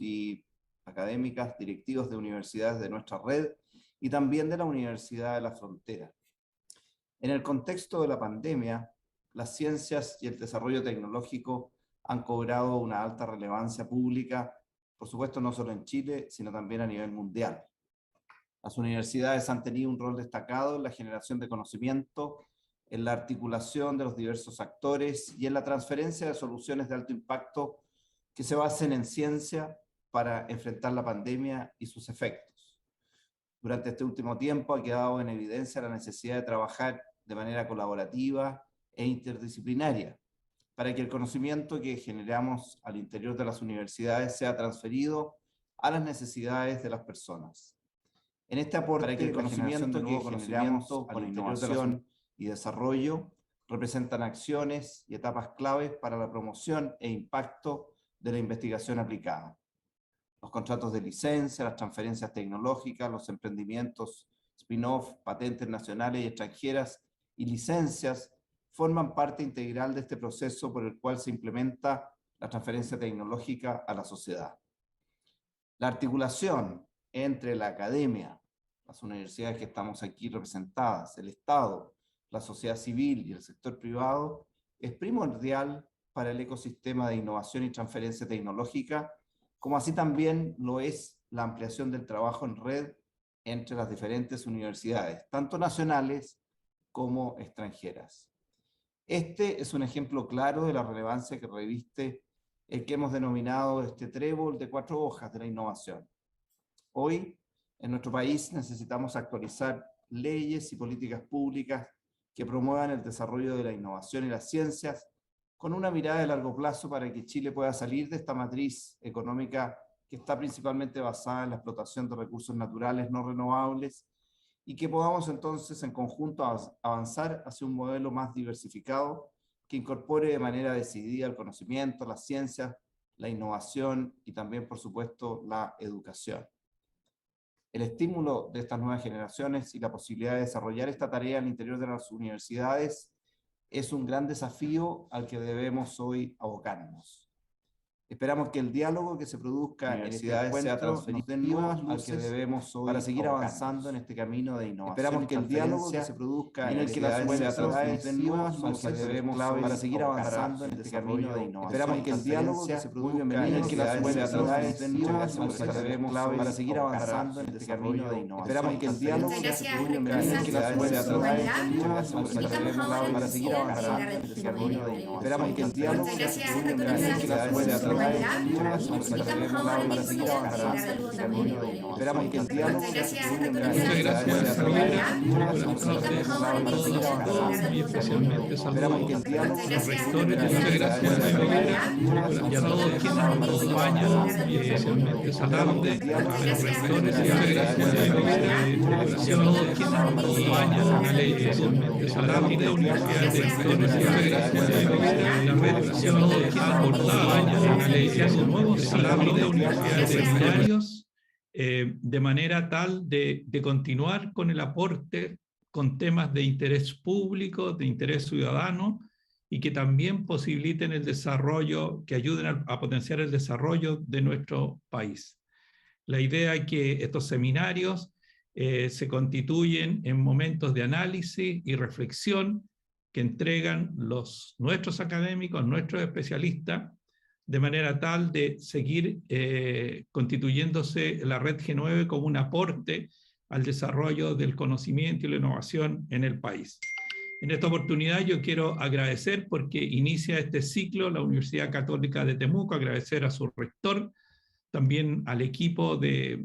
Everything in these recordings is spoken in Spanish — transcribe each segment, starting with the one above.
y académicas, directivos de universidades de nuestra red y también de la Universidad de la Frontera. En el contexto de la pandemia, las ciencias y el desarrollo tecnológico han cobrado una alta relevancia pública, por supuesto no solo en Chile, sino también a nivel mundial. Las universidades han tenido un rol destacado en la generación de conocimiento, en la articulación de los diversos actores y en la transferencia de soluciones de alto impacto que se basen en ciencia para enfrentar la pandemia y sus efectos. Durante este último tiempo ha quedado en evidencia la necesidad de trabajar de manera colaborativa e interdisciplinaria para que el conocimiento que generamos al interior de las universidades sea transferido a las necesidades de las personas. En este aporte, para que el conocimiento que generamos con innovación y desarrollo representan acciones y etapas claves para la promoción e impacto de la investigación aplicada. Los contratos de licencia, las transferencias tecnológicas, los emprendimientos spin-off, patentes nacionales y extranjeras y licencias forman parte integral de este proceso por el cual se implementa la transferencia tecnológica a la sociedad. La articulación entre la academia, las universidades que estamos aquí representadas, el Estado, la sociedad civil y el sector privado es primordial para el ecosistema de innovación y transferencia tecnológica, como así también lo es la ampliación del trabajo en red entre las diferentes universidades, tanto nacionales como extranjeras. Este es un ejemplo claro de la relevancia que reviste el que hemos denominado este trébol de 4 hojas de la innovación. Hoy, en nuestro país, necesitamos actualizar leyes y políticas públicas que promuevan el desarrollo de la innovación y las ciencias con una mirada de largo plazo para que Chile pueda salir de esta matriz económica que está principalmente basada en la explotación de recursos naturales no renovables y que podamos entonces en conjunto avanzar hacia un modelo más diversificado que incorpore de manera decidida el conocimiento, las ciencias, la innovación y también, por supuesto, la educación. El estímulo de estas nuevas generaciones y la posibilidad de desarrollar esta tarea al interior de las universidades es un gran desafío al que debemos hoy abocarnos. Esperamos que el diálogo que se produzca en este encuentro sea transferido al que debemos hoy para seguir avanzando en este camino de innovación. Esperamos que el diálogo que se produzca en el que las sea transferido al que debemos hoy para seguir avanzando en este camino de innovación. Esperamos que el diálogo que se produzca en el que las sea transferido al que debemos para seguir avanzando en este camino de innovación. Esperamos que el diálogo que se produzca en el que las sea transferido al que debemos para seguir avanzando en este camino de innovación. Esperamos que el diálogo que se produzca en el que las sea para seguir avanzando en este camino de innovación. Esperamos que el diálogo muchas gracias, Javiera, y especialmente saludos a los rectores, muchas gracias, Javiera, y a todos quienes nos acompañan, y especialmente saludos a los rectores, muchas gracias, Javiera, y a todos quienes nos acompañan, y especialmente saludos de la Universidad de Rectores, muchas gracias, Javiera, la red, y a todos quienes nos acompañan, nuevos ciclos de universidades de seminarios, de manera tal de continuar con el aporte con temas de interés público, de interés ciudadano, y que también posibiliten el desarrollo, que ayuden a potenciar el desarrollo de nuestro país. La idea es que estos seminarios se constituyen en momentos de análisis y reflexión que entregan nuestros académicos, nuestros especialistas, de manera tal de seguir constituyéndose la red G9 como un aporte al desarrollo del conocimiento y la innovación en el país. En esta oportunidad yo quiero agradecer porque inicia este ciclo la Universidad Católica de Temuco, agradecer a su rector, también al equipo de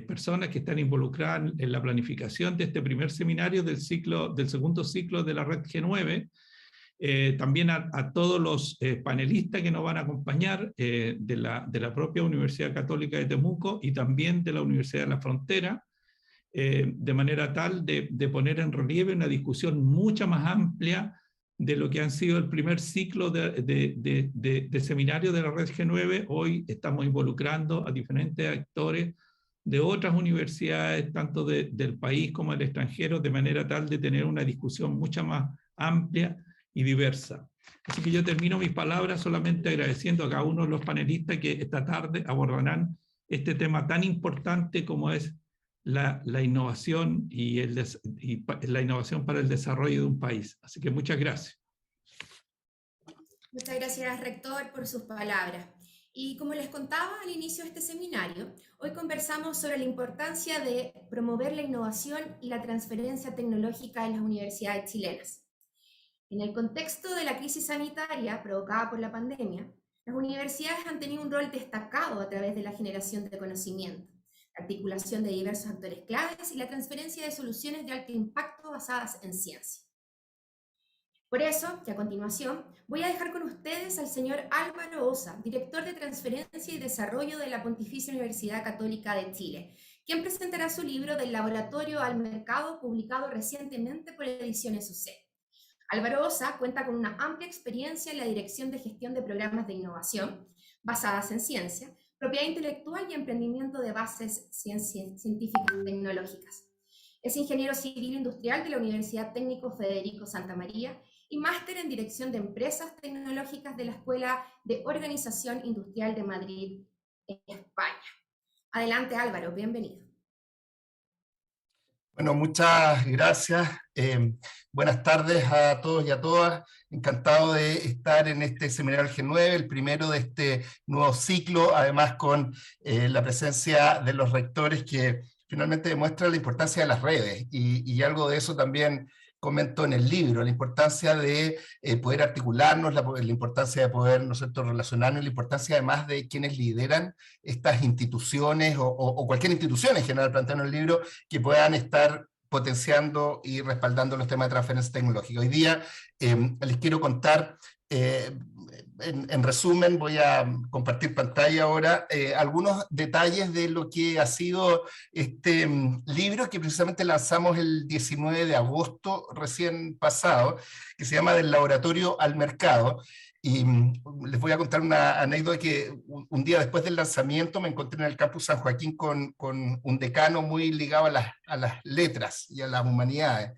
personas que están involucradas en la planificación de este primer seminario del segundo ciclo de la red G9, también a todos los panelistas que nos van a acompañar de la propia Universidad Católica de Temuco y también de la Universidad de la Frontera, de manera tal de poner en relieve una discusión mucho más amplia de lo que han sido el primer ciclo de seminario de la red G9. Hoy estamos involucrando a diferentes actores de otras universidades, tanto del país como del extranjero, de manera tal de tener una discusión mucho más amplia y diversa. Así que yo termino mis palabras solamente agradeciendo a cada uno de los panelistas que esta tarde abordarán este tema tan importante como es la innovación y la innovación para el desarrollo de un país. Así que muchas gracias. Muchas gracias, rector, por sus palabras. Y como les contaba al inicio de este seminario, hoy conversamos sobre la importancia de promover la innovación y la transferencia tecnológica en las universidades chilenas. En el contexto de la crisis sanitaria provocada por la pandemia, las universidades han tenido un rol destacado a través de la generación de conocimiento, la articulación de diversos actores claves y la transferencia de soluciones de alto impacto basadas en ciencia. Por eso, y a continuación, voy a dejar con ustedes al señor Álvaro Osa, director de Transferencia y Desarrollo de la Pontificia Universidad Católica de Chile, quien presentará su libro Del Laboratorio al Mercado, publicado recientemente por Ediciones UC. Álvaro Osa cuenta con una amplia experiencia en la dirección de gestión de programas de innovación basadas en ciencia, propiedad intelectual y emprendimiento de bases científicas y tecnológicas. Es ingeniero civil industrial de la Universidad Técnico Federico Santa María y máster en Dirección de Empresas Tecnológicas de la Escuela de Organización Industrial de Madrid, España. Adelante, Álvaro, bienvenido. Bueno, muchas gracias. Buenas tardes a todos y a todas. Encantado de estar en este seminario G9, el primero de este nuevo ciclo, además con la presencia de los rectores que finalmente demuestra la importancia de las redes, y algo de eso también comento en el libro, la importancia de poder articularnos, la importancia de poder, ¿no es cierto?, relacionarnos, la importancia además de quienes lideran estas instituciones, o cualquier institución en general, planteando el libro, que puedan estar potenciando y respaldando los temas de transferencia tecnológica. Hoy día les quiero contar, en resumen, voy a compartir pantalla ahora, algunos detalles de lo que ha sido este libro que precisamente lanzamos el 19 de agosto recién pasado, que se llama Del Laboratorio al Mercado. Y les voy a contar una anécdota que un día después del lanzamiento me encontré en el campus San Joaquín con un decano muy ligado a las letras y a las humanidades.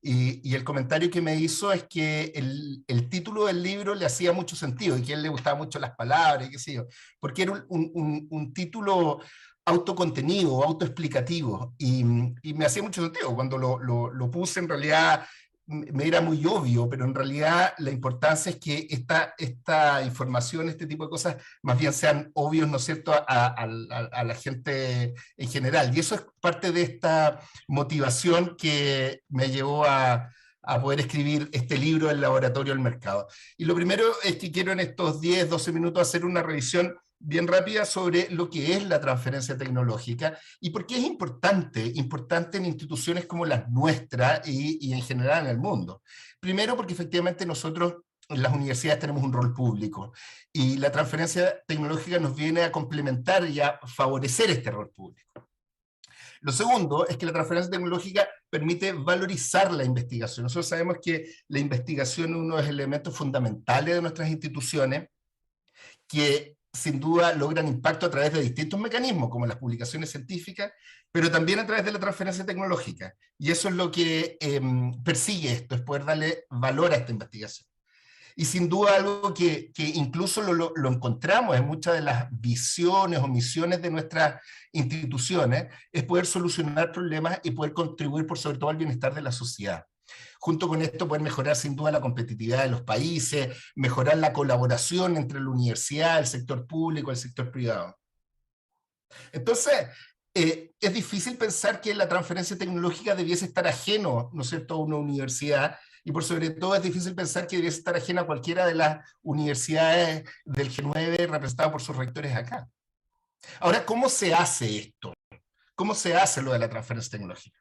Y el comentario que me hizo es que el título del libro le hacía mucho sentido y que a él le gustaban mucho las palabras y qué sé yo, porque era un título autocontenido, autoexplicativo, y me hacía mucho sentido. Cuando lo puse, en realidad me era muy obvio, pero en realidad la importancia es que esta información, este tipo de cosas, más bien sean obvios, ¿no es cierto?, a la gente en general. Y eso es parte de esta motivación que me llevó a poder escribir este libro, El Laboratorio al Mercado. Y lo primero es que quiero en estos 10, 12 minutos hacer una revisión bien rápida sobre lo que es la transferencia tecnológica y por qué es importante en instituciones como las nuestras y en general en el mundo. Primero, porque efectivamente nosotros en las universidades tenemos un rol público y la transferencia tecnológica nos viene a complementar y a favorecer este rol público. Lo segundo es que la transferencia tecnológica permite valorizar la investigación. Nosotros sabemos que la investigación es uno de los elementos fundamentales de nuestras instituciones, que sin duda logran impacto a través de distintos mecanismos, como las publicaciones científicas, pero también a través de la transferencia tecnológica. Y eso es lo que persigue esto, es poder darle valor a esta investigación. Y sin duda algo que incluso lo encontramos en muchas de las visiones o misiones de nuestras instituciones, es poder solucionar problemas y poder contribuir por sobre todo al bienestar de la sociedad. Junto con esto poder mejorar sin duda la competitividad de los países, mejorar la colaboración entre la universidad, el sector público, el sector privado. Entonces, es difícil pensar que la transferencia tecnológica debiese estar ajeno, ¿no es cierto?, a una universidad, y por sobre todo es difícil pensar que debiese estar ajena a cualquiera de las universidades del G9 representadas por sus rectores acá. Ahora, ¿cómo se hace esto? ¿Cómo se hace lo de la transferencia tecnológica?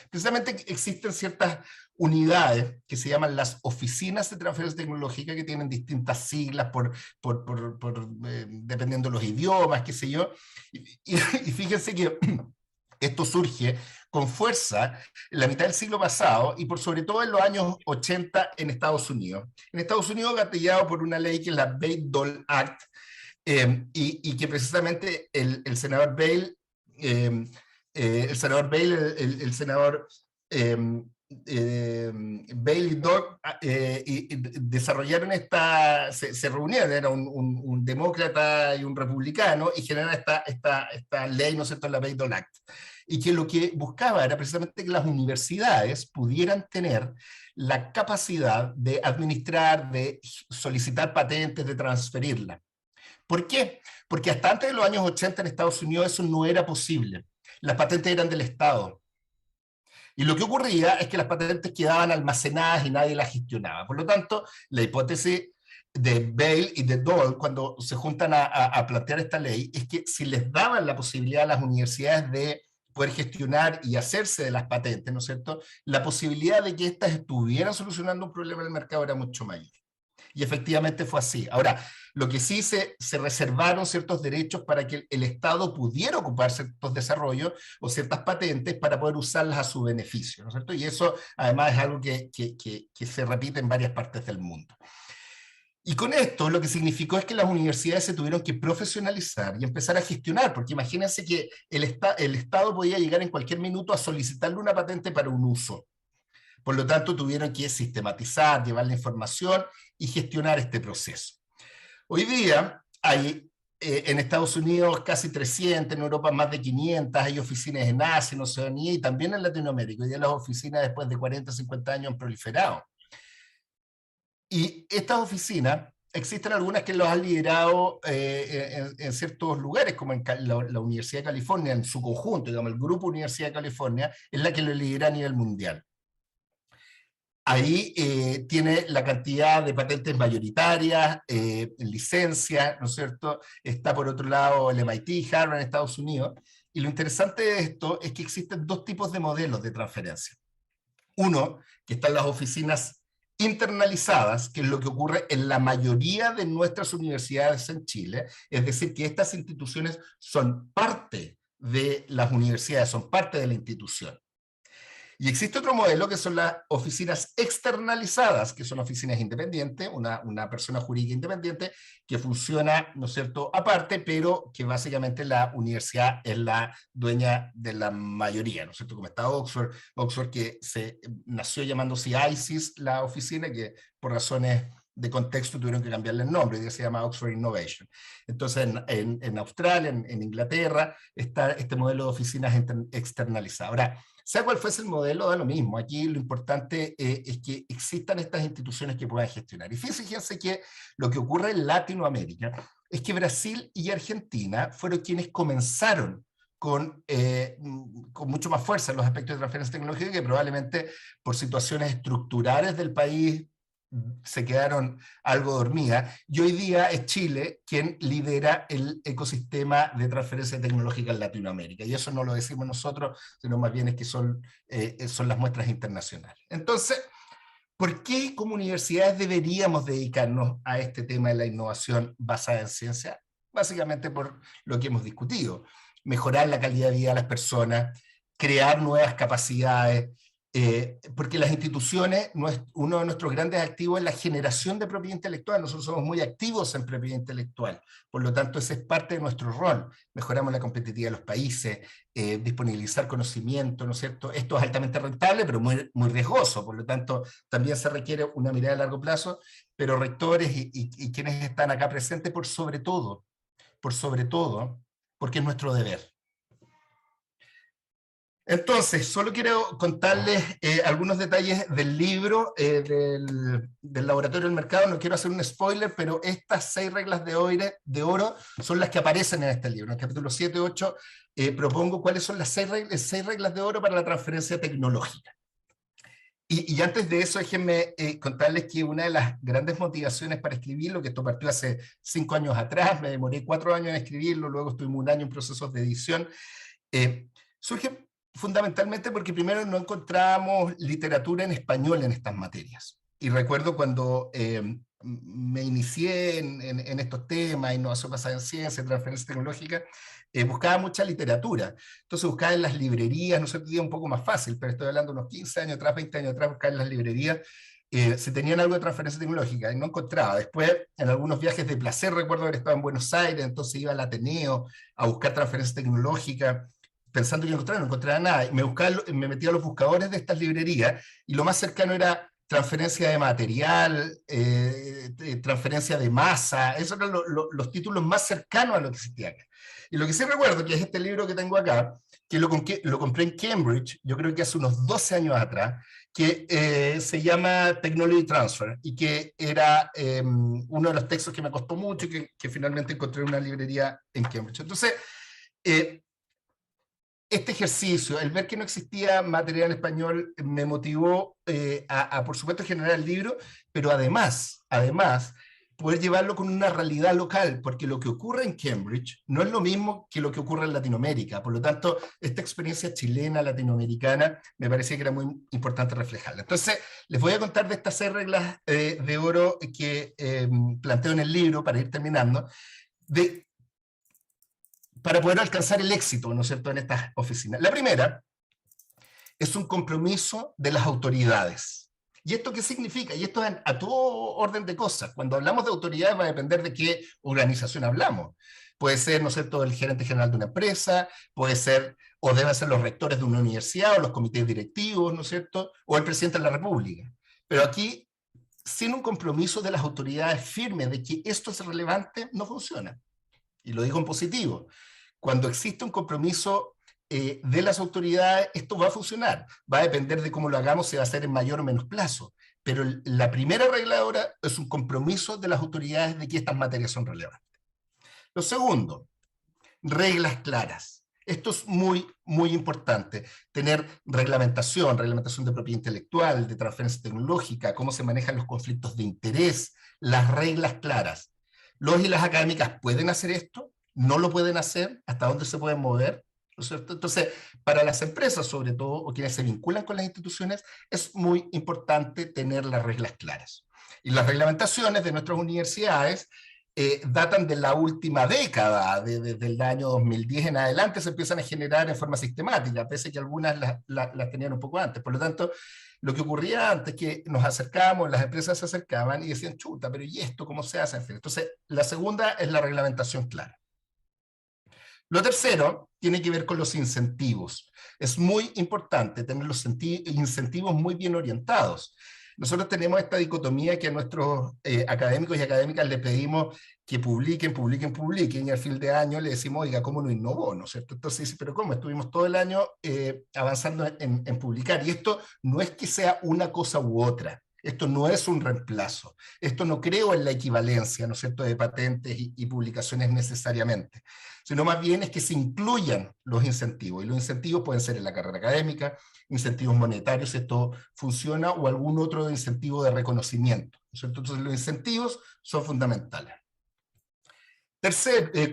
Precisamente existen ciertas unidades que se llaman las oficinas de transferencia tecnológica, que tienen distintas siglas dependiendo de los idiomas, qué sé yo, y fíjense que esto surge con fuerza en la mitad del siglo pasado y por sobre todo en los años 80 en Estados Unidos. En Estados Unidos, gatillado por una ley que es la Bayh-Dole Act, y que precisamente el senador Bayh, el senador Bailey Dodd desarrollaron se reunieron, era un demócrata y un republicano, y generaron esta ley, ¿no es cierto?, la Bayh-Dole Act, y que lo que buscaba era precisamente que las universidades pudieran tener la capacidad de administrar, de solicitar patentes, de transferirlas. ¿Por qué? Porque hasta antes de los años 80 en Estados Unidos eso no era posible. Las patentes eran del Estado. Y lo que ocurría es que las patentes quedaban almacenadas y nadie las gestionaba. Por lo tanto, la hipótesis de Bailey y de Dodd, cuando se juntan a plantear esta ley, es que si les daban la posibilidad a las universidades de poder gestionar y hacerse de las patentes, ¿no es cierto?, la posibilidad de que éstas estuvieran solucionando un problema del mercado era mucho mayor. Y efectivamente fue así. Ahora, lo que sí se reservaron ciertos derechos para que el Estado pudiera ocupar ciertos desarrollos o ciertas patentes para poder usarlas a su beneficio, ¿no es cierto? Y eso además es algo que se repite en varias partes del mundo. Y con esto lo que significó es que las universidades se tuvieron que profesionalizar y empezar a gestionar, porque imagínense que el Estado podía llegar en cualquier minuto a solicitarle una patente para un uso. Por lo tanto, tuvieron que sistematizar, llevar la información y gestionar este proceso. Hoy día hay en Estados Unidos casi 300, en Europa más de 500, hay oficinas en Asia, en Oceanía y también en Latinoamérica. Hoy día las oficinas después de 40, 50 años han proliferado. Y estas oficinas, existen algunas que los han liderado en ciertos lugares, como en la Universidad de California, en su conjunto, digamos, el Grupo Universidad de California, es la que lo lidera a nivel mundial. Ahí tiene la cantidad de patentes mayoritarias, licencias, ¿no es cierto? Está por otro lado el MIT, Harvard en Estados Unidos, y lo interesante de esto es que existen dos tipos de modelos de transferencia. Uno, que están las oficinas internalizadas, que es lo que ocurre en la mayoría de nuestras universidades en Chile, es decir, que estas instituciones son parte de las universidades, son parte de la institución. Y existe otro modelo que son las oficinas externalizadas, que son oficinas independientes, una persona jurídica independiente que funciona, ¿no es cierto?, aparte, pero que básicamente la universidad es la dueña de la mayoría, ¿no es cierto?, como está Oxford que nació llamándose ISIS, la oficina, que por razones de contexto tuvieron que cambiarle el nombre, y se llama Oxford Innovation. Entonces en Australia, en Inglaterra, está este modelo de oficinas externalizadas. Ahora, sea cual fuese el modelo, da lo mismo. Aquí lo importante es que existan estas instituciones que puedan gestionar. Y fíjense que lo que ocurre en Latinoamérica es que Brasil y Argentina fueron quienes comenzaron con mucho más fuerza en los aspectos de transferencia tecnológica, que probablemente por situaciones estructurales del país se quedaron algo dormidas, y hoy día es Chile quien lidera el ecosistema de transferencia tecnológica en Latinoamérica, y eso no lo decimos nosotros, sino más bien es que son las muestras internacionales. Entonces, ¿por qué como universidades deberíamos dedicarnos a este tema de la innovación basada en ciencia? Básicamente por lo que hemos discutido: mejorar la calidad de vida de las personas, crear nuevas capacidades, porque las instituciones, uno de nuestros grandes activos es la generación de propiedad intelectual. Nosotros somos muy activos en propiedad intelectual, por lo tanto ese es parte de nuestro rol. Mejoramos la competitividad de los países, disponibilizar conocimiento, ¿no es cierto? Esto es altamente rentable, pero muy, muy riesgoso, por lo tanto también se requiere una mirada a largo plazo, pero rectores y quienes están acá presentes, por sobre todo, porque es nuestro deber. Entonces, solo quiero contarles algunos detalles del libro del Laboratorio del Mercado. No quiero hacer un spoiler, pero estas 6 reglas de oro son las que aparecen en este libro. En el capítulo 7 y 8 propongo cuáles son las 6 reglas de oro para la transferencia tecnológica. Y antes de eso, déjenme contarles que una de las grandes motivaciones para escribirlo, que esto partió hace 5 años atrás, me demoré 4 años en escribirlo, luego estuvimos 1 año en procesos de edición, surge fundamentalmente porque primero no encontrábamos literatura en español en estas materias. Y recuerdo cuando me inicié en estos temas, innovación basada en ciencia, transferencia tecnológica, buscaba mucha literatura. Entonces buscaba en las librerías, no sé, día un poco más fácil, pero estoy hablando unos 15 años atrás, 20 años atrás, buscaba en las librerías si tenían algo de transferencia tecnológica, y no encontraba. Después, en algunos viajes de placer, recuerdo haber estado en Buenos Aires, entonces iba al Ateneo a buscar transferencia tecnológica, pensando que no encontraba nada. Y me metí a los buscadores de estas librerías y lo más cercano era transferencia de material, transferencia de masa. Esos eran los títulos más cercanos a lo que existía acá. Y lo que sí recuerdo, que es este libro que tengo acá, que lo compré en Cambridge, yo creo que hace unos 12 años atrás, que se llama Technology Transfer, y que era uno de los textos que me costó mucho y que finalmente encontré en una librería en Cambridge. Entonces, este ejercicio, el ver que no existía material en español, me motivó a, por supuesto, generar el libro, pero además, poder llevarlo con una realidad local, porque lo que ocurre en Cambridge no es lo mismo que lo que ocurre en Latinoamérica. Por lo tanto, esta experiencia chilena, latinoamericana, me parecía que era muy importante reflejarla. Entonces, les voy a contar de estas 6 reglas de oro que planteo en el libro, para ir terminando, para poder alcanzar el éxito, ¿no es cierto?, en estas oficinas. La primera es un compromiso de las autoridades. ¿Y esto qué significa? Y esto es a todo orden de cosas. Cuando hablamos de autoridades va a depender de qué organización hablamos. Puede ser, ¿no es cierto?, el gerente general de una empresa, puede ser, o deben ser los rectores de una universidad, o los comités directivos, ¿no es cierto?, o el presidente de la República. Pero aquí, sin un compromiso de las autoridades firme de que esto es relevante, no funciona. Y lo digo en positivo. Cuando existe un compromiso de las autoridades, esto va a funcionar. Va a depender de cómo lo hagamos, se va a hacer en mayor o menos plazo. Pero la primera regla ahora es un compromiso de las autoridades de que estas materias son relevantes. Lo segundo, reglas claras. Esto es muy, muy importante. Tener reglamentación de propiedad intelectual, de transferencia tecnológica, cómo se manejan los conflictos de interés, las reglas claras. Los y las académicas pueden hacer esto, no lo pueden hacer, hasta dónde se pueden mover, ¿no es cierto? Entonces, para las empresas, sobre todo, o quienes se vinculan con las instituciones, es muy importante tener las reglas claras. Y las reglamentaciones de nuestras universidades datan de la última década, desde el año 2010 en adelante, se empiezan a generar en forma sistemática, pese a que algunas las tenían un poco antes. Por lo tanto, lo que ocurría antes, que nos acercábamos, las empresas se acercaban y decían, chuta, pero ¿y esto cómo se hace? Entonces, la segunda es la reglamentación clara. Lo tercero tiene que ver con los incentivos. Es muy importante tener los incentivos muy bien orientados. Nosotros tenemos esta dicotomía que a nuestros académicos y académicas le pedimos que publiquen, y al fin de año le decimos, oiga, ¿cómo no innovó? ¿No es cierto? Entonces dice, pero ¿cómo? Estuvimos todo el año avanzando en publicar, y esto no es que sea una cosa u otra. Esto no es un reemplazo. Esto no creo en la equivalencia, ¿no es cierto?, de patentes y publicaciones necesariamente, sino más bien es que se incluyan los incentivos. Y los incentivos pueden ser en la carrera académica, incentivos monetarios, si esto funciona, o algún otro incentivo de reconocimiento, ¿no es cierto? Entonces los incentivos son fundamentales.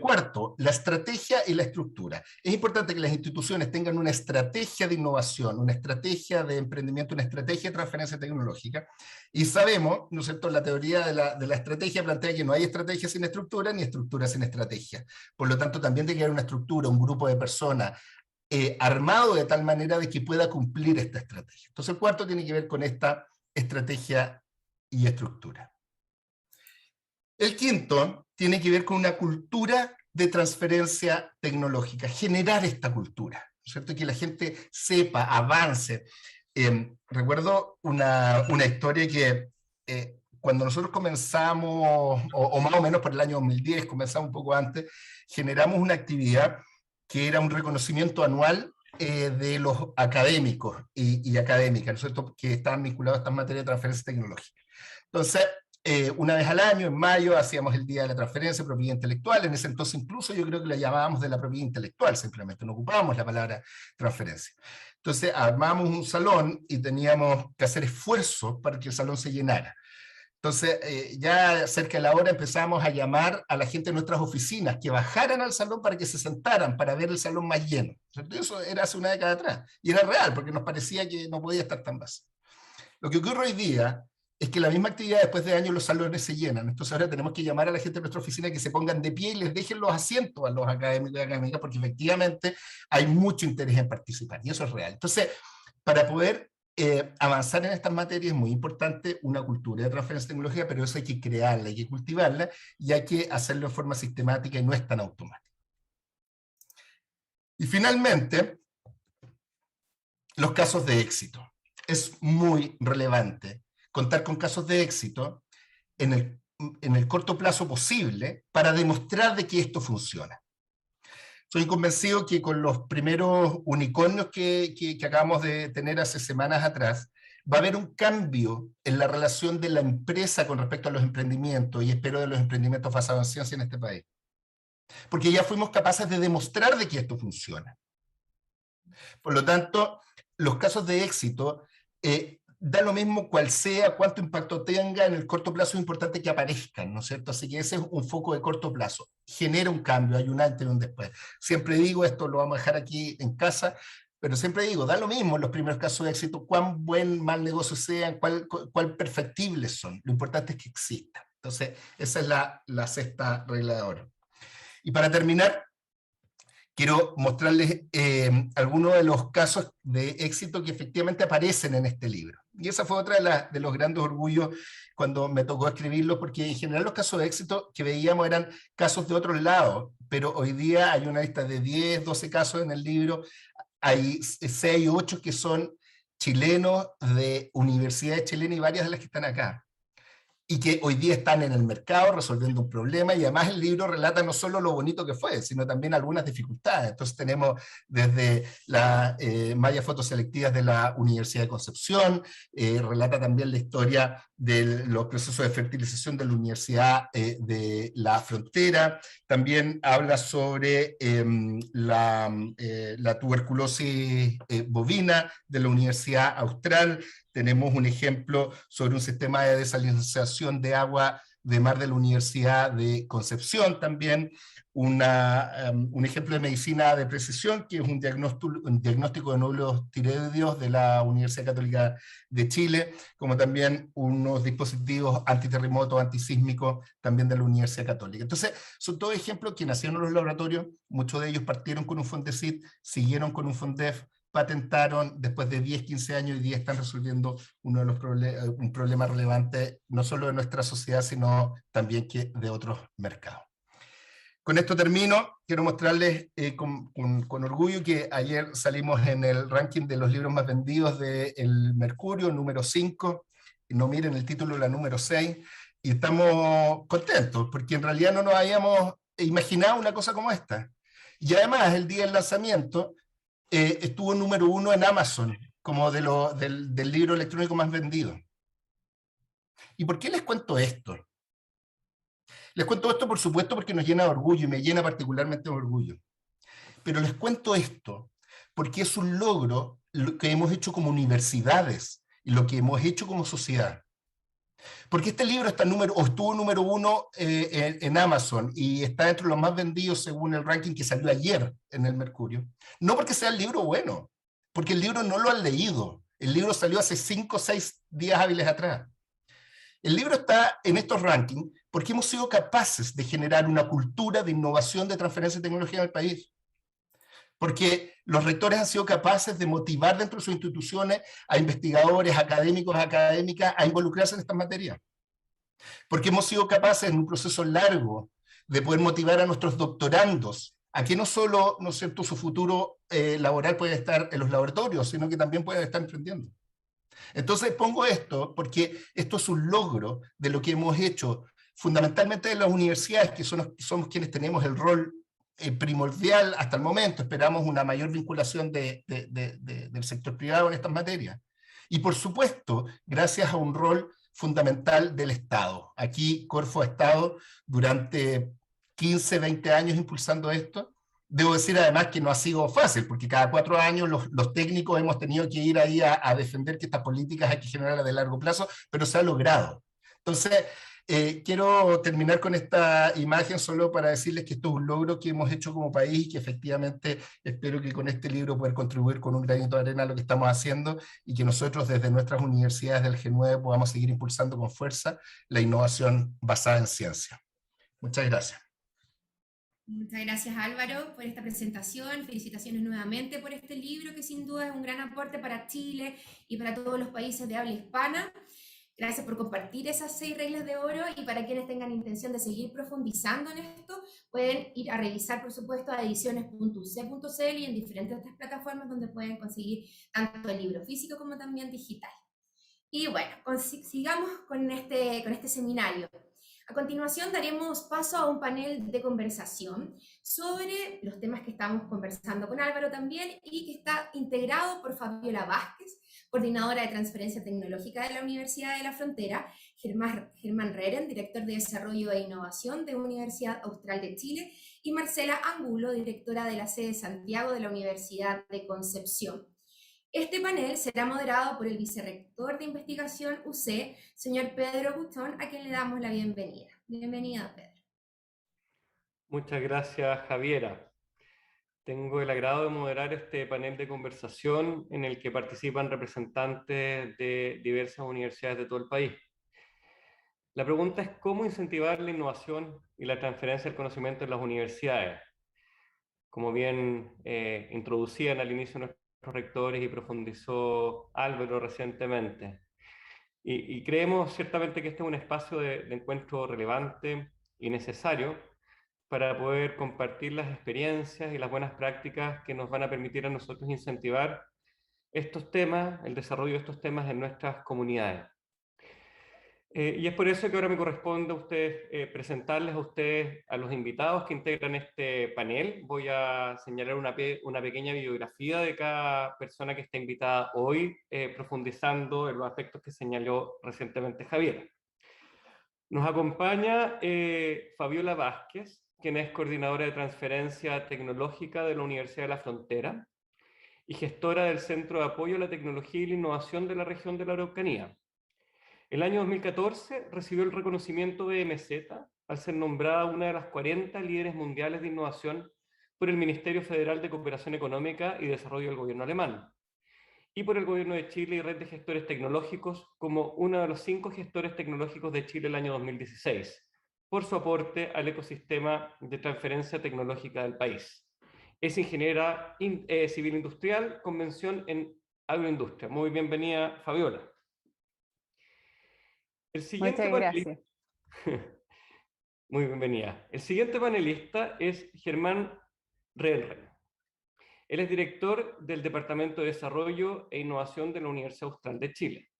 Cuarto, la estrategia y la estructura. Es importante que las instituciones tengan una estrategia de innovación, una estrategia de emprendimiento, una estrategia de transferencia tecnológica, y sabemos, ¿no es cierto?, la teoría de la estrategia plantea que no hay estrategia sin estructura, ni estructura sin estrategia. Por lo tanto, también tiene que haber una estructura, un grupo de personas armado de tal manera de que pueda cumplir esta estrategia. Entonces el cuarto tiene que ver con esta estrategia y estructura. El quinto tiene que ver con una cultura de transferencia tecnológica, generar esta cultura, ¿no es cierto?, que la gente sepa, avance. Recuerdo una historia que cuando nosotros comenzamos, o más o menos por el año 2010, comenzamos un poco antes, generamos una actividad que era un reconocimiento anual de los académicos y académicas, ¿no es cierto?, que estaban vinculados a estas materias de transferencia tecnológica. Entonces, una vez al año, en mayo, hacíamos el Día de la Transferencia de Propiedad Intelectual. En ese entonces incluso yo creo que la llamábamos de la propiedad intelectual, simplemente no ocupábamos la palabra transferencia. Entonces armábamos un salón y teníamos que hacer esfuerzos para que el salón se llenara. Entonces ya cerca de la hora empezamos a llamar a la gente de nuestras oficinas que bajaran al salón para que se sentaran, para ver el salón más lleno. Eso era hace una década atrás, y era real, porque nos parecía que no podía estar tan vacío. Lo que ocurre hoy día es que la misma actividad después de años los salones se llenan. Entonces ahora tenemos que llamar a la gente de nuestra oficina que se pongan de pie y les dejen los asientos a los académicos y académicas, porque efectivamente hay mucho interés en participar, y eso es real. Entonces, para poder avanzar en estas materias es muy importante una cultura de transferencia tecnológica, pero eso hay que crearla, hay que cultivarla, y hay que hacerlo de forma sistemática y no es tan automático. Y finalmente, los casos de éxito. Es muy relevante contar con casos de éxito en el corto plazo posible para demostrar de que esto funciona. Soy convencido que con los primeros unicornios que acabamos de tener hace semanas atrás, va a haber un cambio en la relación de la empresa con respecto a los emprendimientos, y espero de los emprendimientos basados en ciencia en este país. Porque ya fuimos capaces de demostrar de que esto funciona. Por lo tanto, los casos de éxito, da lo mismo cual sea, cuánto impacto tenga, en el corto plazo es importante que aparezcan, ¿no es cierto? Así que ese es un foco de corto plazo. Genera un cambio, hay un antes y un después. Siempre digo, esto lo vamos a dejar aquí en casa, pero siempre digo, da lo mismo en los primeros casos de éxito, cuán buen, mal negocio sean, cuál perfectibles son. Lo importante es que existan. Entonces, esa es la sexta regla de oro. Y para terminar, quiero mostrarles algunos de los casos de éxito que efectivamente aparecen en este libro. Y esa fue otra de los grandes orgullos cuando me tocó escribirlo, porque en general los casos de éxito que veíamos eran casos de otros lados, pero hoy día hay una lista de 10, 12 casos en el libro, hay 6 o 8 que son chilenos, de universidades chilenas y varias de las que están acá, y que hoy día están en el mercado resolviendo un problema, y además el libro relata no solo lo bonito que fue, sino también algunas dificultades. Entonces tenemos desde las mallas fotoselectivas de la Universidad de Concepción, relata también la historia de los procesos de fertilización de la Universidad de la Frontera, también habla sobre la tuberculosis bovina de la Universidad Austral. Tenemos un ejemplo sobre un sistema de desalinización de agua de mar de la Universidad de Concepción también, un ejemplo de medicina de precisión, que es un diagnóstico de nódulos tiroideos de la Universidad Católica de Chile, como también unos dispositivos antiterremotos, antisísmicos, también de la Universidad Católica. Entonces, son todos ejemplos que nacieron en los laboratorios, muchos de ellos partieron con un Fondesit, siguieron con un Fondef, patentaron, después de 10, 15 años, y hoy día están resolviendo un problema relevante, no solo de nuestra sociedad, sino también de otros mercados. Con esto termino. Quiero mostrarles con orgullo que ayer salimos en el ranking de los libros más vendidos del Mercurio, número 5, y no miren el título, la número 6, y estamos contentos, porque en realidad no nos habíamos imaginado una cosa como esta. Y además, el día del lanzamiento, estuvo número 1 en Amazon, como del libro electrónico más vendido. ¿Y por qué les cuento esto? Les cuento esto, por supuesto, porque nos llena de orgullo, y me llena particularmente de orgullo. Pero les cuento esto porque es un logro lo que hemos hecho como universidades y lo que hemos hecho como sociedad. Porque este libro estuvo número 1 en Amazon y está entre los más vendidos según el ranking que salió ayer en el Mercurio. No porque sea el libro bueno, porque el libro no lo han leído. El libro salió hace 5 o 6 días hábiles atrás. El libro está en estos rankings porque hemos sido capaces de generar una cultura de innovación, de transferencia de tecnología en el país. Porque los rectores han sido capaces de motivar dentro de sus instituciones a investigadores, académicos, académicas, a involucrarse en estas materias. Porque hemos sido capaces en un proceso largo de poder motivar a nuestros doctorandos a que no solo, ¿no es cierto?, su futuro laboral puede estar en los laboratorios, sino que también pueden estar emprendiendo. Entonces pongo esto porque esto es un logro de lo que hemos hecho fundamentalmente en las universidades, que somos quienes tenemos el rol primordial hasta el momento. Esperamos una mayor vinculación del sector privado en estas materias. Y por supuesto, gracias a un rol fundamental del Estado. Aquí Corfo ha estado durante 15, 20 años impulsando esto. Debo decir además que no ha sido fácil, porque cada 4 años los técnicos hemos tenido que ir ahí a defender que estas políticas hay que generarlas de largo plazo, pero se ha logrado. Entonces, quiero terminar con esta imagen solo para decirles que esto es un logro que hemos hecho como país y que efectivamente espero que con este libro poder contribuir con un granito de arena a lo que estamos haciendo, y que nosotros desde nuestras universidades del G9 podamos seguir impulsando con fuerza la innovación basada en ciencia. Muchas gracias. Muchas gracias, Álvaro, por esta presentación. Felicitaciones nuevamente por este libro, que sin duda es un gran aporte para Chile y para todos los países de habla hispana. Gracias por compartir esas 6 reglas de oro, y para quienes tengan intención de seguir profundizando en esto, pueden ir a revisar, por supuesto, a ediciones.uc.cl y en diferentes otras plataformas donde pueden conseguir tanto el libro físico como también digital. Y bueno, sigamos con este seminario. A continuación daremos paso a un panel de conversación sobre los temas que estamos conversando con Álvaro también, y que está integrado por Fabiola Vázquez, coordinadora de transferencia tecnológica de la Universidad de la Frontera, Germán Reren, director de desarrollo e innovación de la Universidad Austral de Chile, y Marcela Angulo, directora de la sede Santiago de la Universidad de Concepción. Este panel será moderado por el vicerrector de investigación UC, señor Pedro Butón, a quien le damos la bienvenida. Bienvenida, Pedro. Muchas gracias, Javiera. Tengo el agrado de moderar este panel de conversación en el que participan representantes de diversas universidades de todo el país. La pregunta es cómo incentivar la innovación y la transferencia del conocimiento en las universidades. Como bien introducían al inicio nuestros rectores y profundizó Álvaro recientemente. Y creemos ciertamente que este es un espacio de encuentro relevante y necesario para poder compartir las experiencias y las buenas prácticas que nos van a permitir a nosotros incentivar estos temas, el desarrollo de estos temas en nuestras comunidades. Y es por eso que ahora me corresponde a ustedes presentarles a ustedes, a los invitados que integran este panel. Voy a señalar una pequeña biografía de cada persona que está invitada hoy, profundizando en los aspectos que señaló recientemente Javier. Nos acompaña Fabiola Vázquez, quien es coordinadora de transferencia tecnológica de la Universidad de la Frontera y gestora del Centro de Apoyo a la Tecnología y la Innovación de la región de la Araucanía. El año 2014 recibió el reconocimiento de MZ al ser nombrada una de las 40 líderes mundiales de innovación por el Ministerio Federal de Cooperación Económica y Desarrollo del gobierno alemán, y por el Gobierno de Chile y Red de Gestores Tecnológicos como uno de los 5 gestores tecnológicos de Chile el año 2016, por su aporte al ecosistema de transferencia tecnológica del país. Es ingeniera civil industrial con mención en agroindustria. Muy bienvenida, Fabiola. Muchas gracias. Muy bienvenida. El siguiente panelista es Germán Reren. Él es director del Departamento de Desarrollo e Innovación de la Universidad Austral de Chile.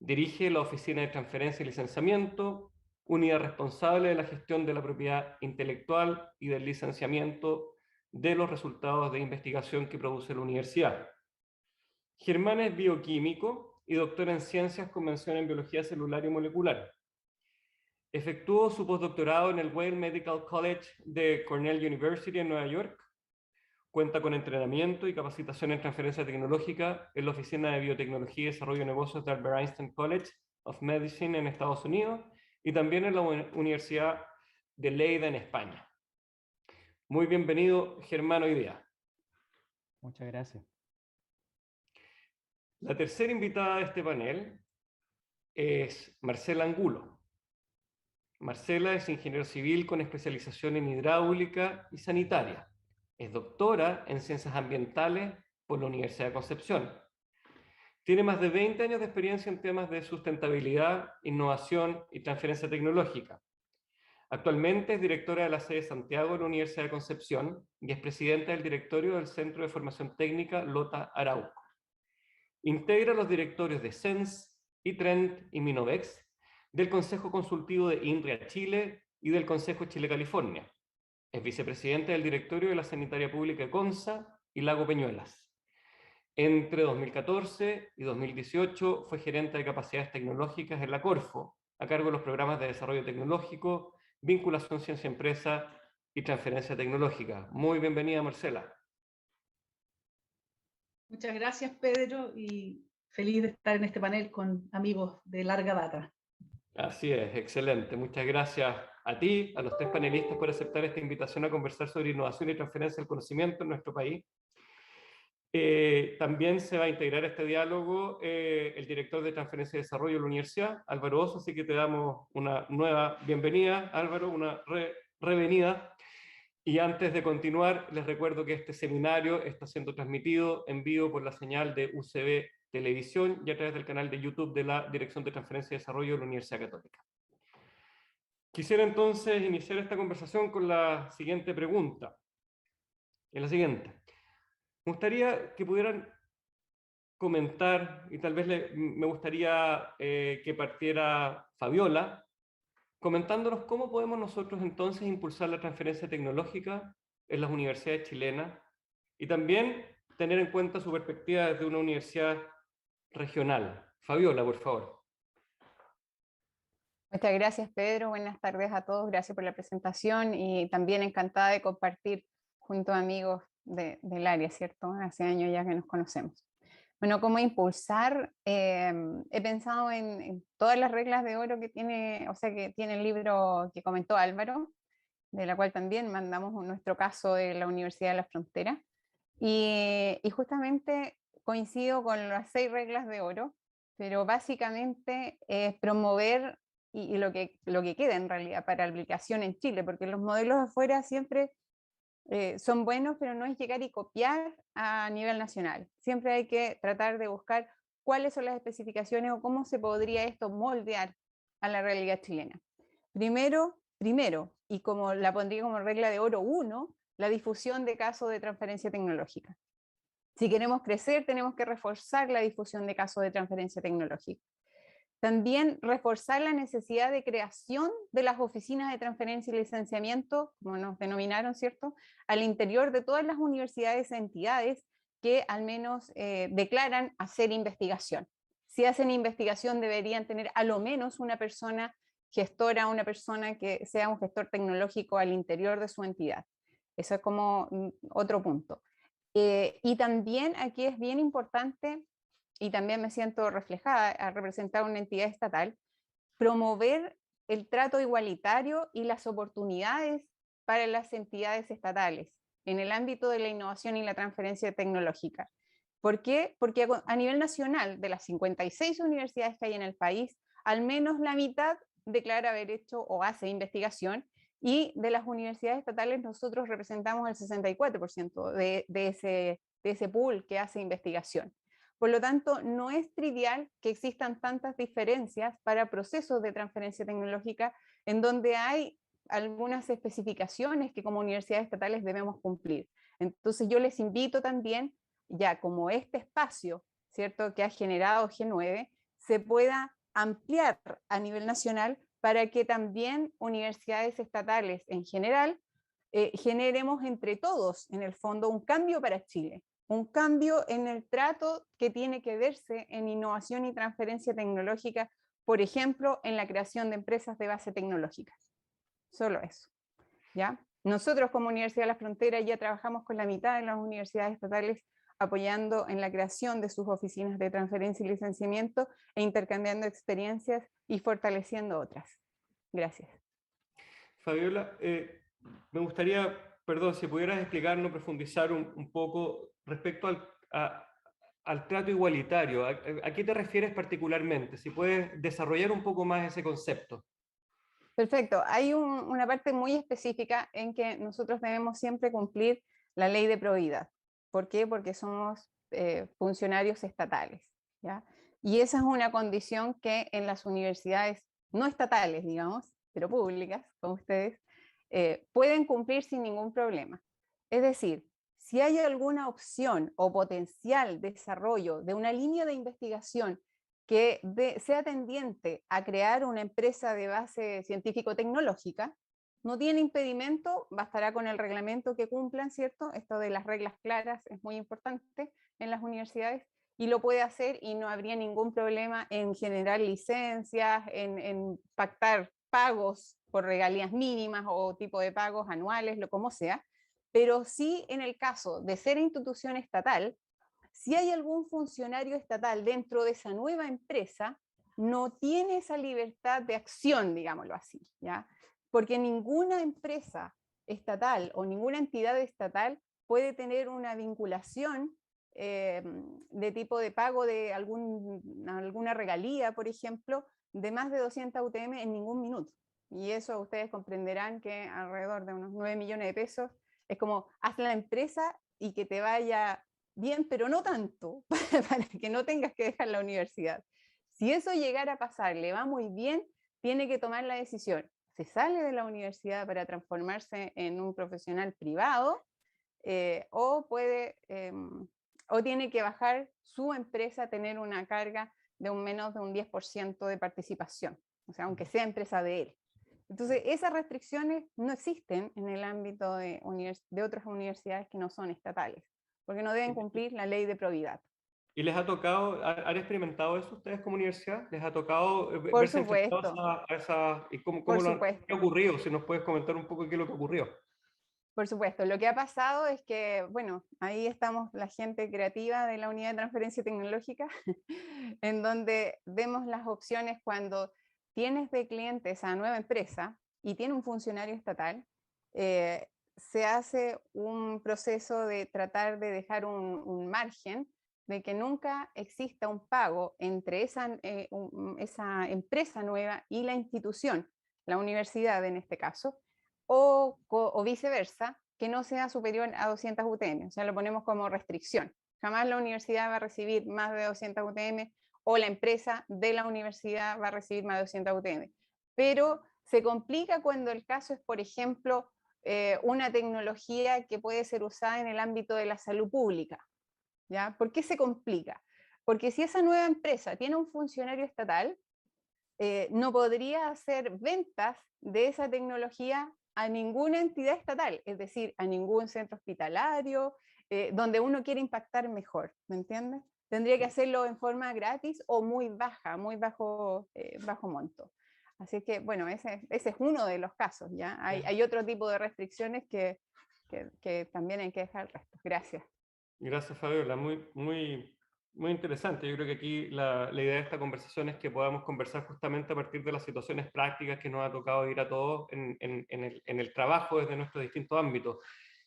Dirige la Oficina de Transferencia y Licenciamiento, unidad responsable de la gestión de la propiedad intelectual y del licenciamiento de los resultados de investigación que produce la universidad. Germán es bioquímico y doctor en Ciencias con mención en Biología Celular y Molecular. Efectuó su postdoctorado en el Weill Medical College de Cornell University en Nueva York. Cuenta con entrenamiento y capacitación en transferencia tecnológica en la Oficina de Biotecnología y Desarrollo de Negocios de Albert Einstein College of Medicine en Estados Unidos y también en la Universidad de Lleida en España. Muy bienvenido, Germán, hoy día. Muchas gracias. La tercera invitada de este panel es Marcela Angulo. Marcela es ingeniero civil con especialización en hidráulica y sanitaria. Es doctora en ciencias ambientales por la Universidad de Concepción. Tiene más de 20 años de experiencia en temas de sustentabilidad, innovación y transferencia tecnológica. Actualmente es directora de la sede Santiago de la Universidad de Concepción y es presidenta del directorio del Centro de Formación Técnica Lota Arauco. Integra los directorios de SENS, ITRENT y Minovex, del Consejo Consultivo de INRIA Chile y del Consejo Chile-California. Es vicepresidente del directorio de la Sanitaria Pública de CONSA y Lago Peñuelas. Entre 2014 y 2018 fue gerente de capacidades tecnológicas en la Corfo, a cargo de los programas de desarrollo tecnológico, vinculación ciencia-empresa y transferencia tecnológica. Muy bienvenida, Marcela. Muchas gracias, Pedro, y feliz de estar en este panel con amigos de larga data. Así es, excelente. Muchas gracias a ti, a los 3 panelistas por aceptar esta invitación a conversar sobre innovación y transferencia del conocimiento en nuestro país. También se va a integrar a este diálogo el director de Transferencia y Desarrollo de la Universidad, Álvaro Oso, así que te damos una nueva bienvenida, Álvaro, una revenida. Y antes de continuar, les recuerdo que este seminario está siendo transmitido en vivo por la señal de UCB televisión y a través del canal de YouTube de la Dirección de Transferencia y Desarrollo de la Universidad Católica. Quisiera entonces iniciar esta conversación con la siguiente pregunta. Es la siguiente. Me gustaría que pudieran comentar, y tal vez me gustaría que partiera Fabiola, comentándonos cómo podemos nosotros entonces impulsar la transferencia tecnológica en las universidades chilenas y también tener en cuenta su perspectiva desde una universidad regional. Fabiola, por favor. Muchas gracias, Pedro. Buenas tardes a todos. Gracias por la presentación y también encantada de compartir junto a amigos del área, ¿cierto? Hace años ya que nos conocemos. Bueno, ¿cómo impulsar? He pensado en todas las reglas de oro que tiene, o sea, que tiene el libro que comentó Álvaro, de la cual también mandamos nuestro caso de la Universidad de la Frontera. Y justamente coincido con las 6 reglas de oro, pero básicamente es promover y lo que queda en realidad para aplicación en Chile, porque los modelos afuera siempre son buenos, pero no es llegar y copiar a nivel nacional. Siempre hay que tratar de buscar cuáles son las especificaciones o cómo se podría esto moldear a la realidad chilena. Primero, y como la pondría como regla de oro 1, la difusión de casos de transferencia tecnológica. Si queremos crecer, tenemos que reforzar la difusión de casos de transferencia tecnológica. También reforzar la necesidad de creación de las oficinas de transferencia y licenciamiento, como nos denominaron, ¿cierto?, al interior de todas las universidades e entidades que al menos declaran hacer investigación. Si hacen investigación, deberían tener a lo menos una persona gestora, una persona que sea un gestor tecnológico al interior de su entidad. Eso es como otro punto. Y también aquí es bien importante, y también me siento reflejada a representar una entidad estatal, promover el trato igualitario y las oportunidades para las entidades estatales en el ámbito de la innovación y la transferencia tecnológica. ¿Por qué? Porque a nivel nacional, de las 56 universidades que hay en el país, al menos la mitad declara haber hecho o hace investigación, y de las universidades estatales nosotros representamos el 64% de ese pool que hace investigación. Por lo tanto, no es trivial que existan tantas diferencias para procesos de transferencia tecnológica en donde hay algunas especificaciones que como universidades estatales debemos cumplir. Entonces yo les invito también, ya como este espacio, ¿cierto?, que ha generado G9, se pueda ampliar a nivel nacional para que también universidades estatales en general generemos entre todos, en el fondo, un cambio para Chile, un cambio en el trato que tiene que verse en innovación y transferencia tecnológica, por ejemplo, en la creación de empresas de base tecnológica. Solo eso, ¿ya? Nosotros como Universidad de la Frontera ya trabajamos con la mitad de las universidades estatales apoyando en la creación de sus oficinas de transferencia y licenciamiento e intercambiando experiencias y fortaleciendo otras. Gracias. Fabiola, me gustaría, perdón, si pudieras explicarnos, profundizar un poco respecto al trato igualitario. ¿A qué te refieres particularmente? Si puedes desarrollar un poco más ese concepto. Perfecto. Hay una parte muy específica en que nosotros debemos siempre cumplir la ley de probidad. ¿Por qué? Porque somos funcionarios estatales, ¿ya? Y esa es una condición que en las universidades no estatales, digamos, pero públicas, como ustedes, pueden cumplir sin ningún problema. Es decir, si hay alguna opción o potencial desarrollo de una línea de investigación que sea tendiente a crear una empresa de base científico-tecnológica, no tiene impedimento, bastará con el reglamento que cumplan, ¿cierto? Esto de las reglas claras es muy importante en las universidades, y lo puede hacer y no habría ningún problema en generar licencias, en pactar pagos por regalías mínimas o tipo de pagos anuales, lo como sea, pero sí en el caso de ser institución estatal, si hay algún funcionario estatal dentro de esa nueva empresa, no tiene esa libertad de acción, digámoslo así, ¿ya? Porque ninguna empresa estatal o ninguna entidad estatal puede tener una vinculación de tipo de pago de alguna regalía, por ejemplo, de más de 200 UTM en ningún minuto. Y eso ustedes comprenderán que alrededor de unos 9 millones de pesos es como, haz la empresa y que te vaya bien, pero no tanto, para que no tengas que dejar la universidad. Si eso llegara a pasar, le va muy bien, tiene que tomar la decisión. Se sale de la universidad para transformarse en un profesional privado, o tiene que bajar su empresa, tener una carga de menos de un 10% de participación, o sea, aunque sea empresa de él. Entonces, esas restricciones no existen en el ámbito de otras universidades que no son estatales, porque no deben cumplir la ley de probidad. ¿Y les ha tocado, han experimentado eso ustedes como universidad? ¿Les ha tocado Por verse enfrentados supuesto. a esa, y cómo Por qué supuesto. ha ocurrido? Si nos puedes comentar un poco qué es lo que ocurrió. Por supuesto, lo que ha pasado es que, bueno, ahí estamos la gente creativa de la unidad de transferencia tecnológica, en donde vemos las opciones cuando tienes de clientes a nueva empresa y tiene un funcionario estatal, se hace un proceso de tratar de dejar un margen de que nunca exista un pago entre esa empresa nueva y la institución, la universidad en este caso, o viceversa, que no sea superior a 200 UTM, o sea, lo ponemos como restricción. Jamás la universidad va a recibir más de 200 UTM, o la empresa de la universidad va a recibir más de 200 UTM. Pero se complica cuando el caso es, por ejemplo, una tecnología que puede ser usada en el ámbito de la salud pública. ¿Ya? ¿Por qué se complica? Porque si esa nueva empresa tiene un funcionario estatal, no podría hacer ventas de esa tecnología a ninguna entidad estatal, es decir, a ningún centro hospitalario, donde uno quiere impactar mejor, ¿me entiendes? Tendría que hacerlo en forma gratis o muy baja, muy bajo monto. Así que, bueno, ese es uno de los casos, ¿ya? Hay otro tipo de restricciones que también hay que dejar el resto. Gracias. Gracias, Fabiola. Muy interesante. Yo creo que aquí la idea de esta conversación es que podamos conversar justamente a partir de las situaciones prácticas que nos ha tocado vivir a todos en el trabajo desde nuestros distintos ámbitos.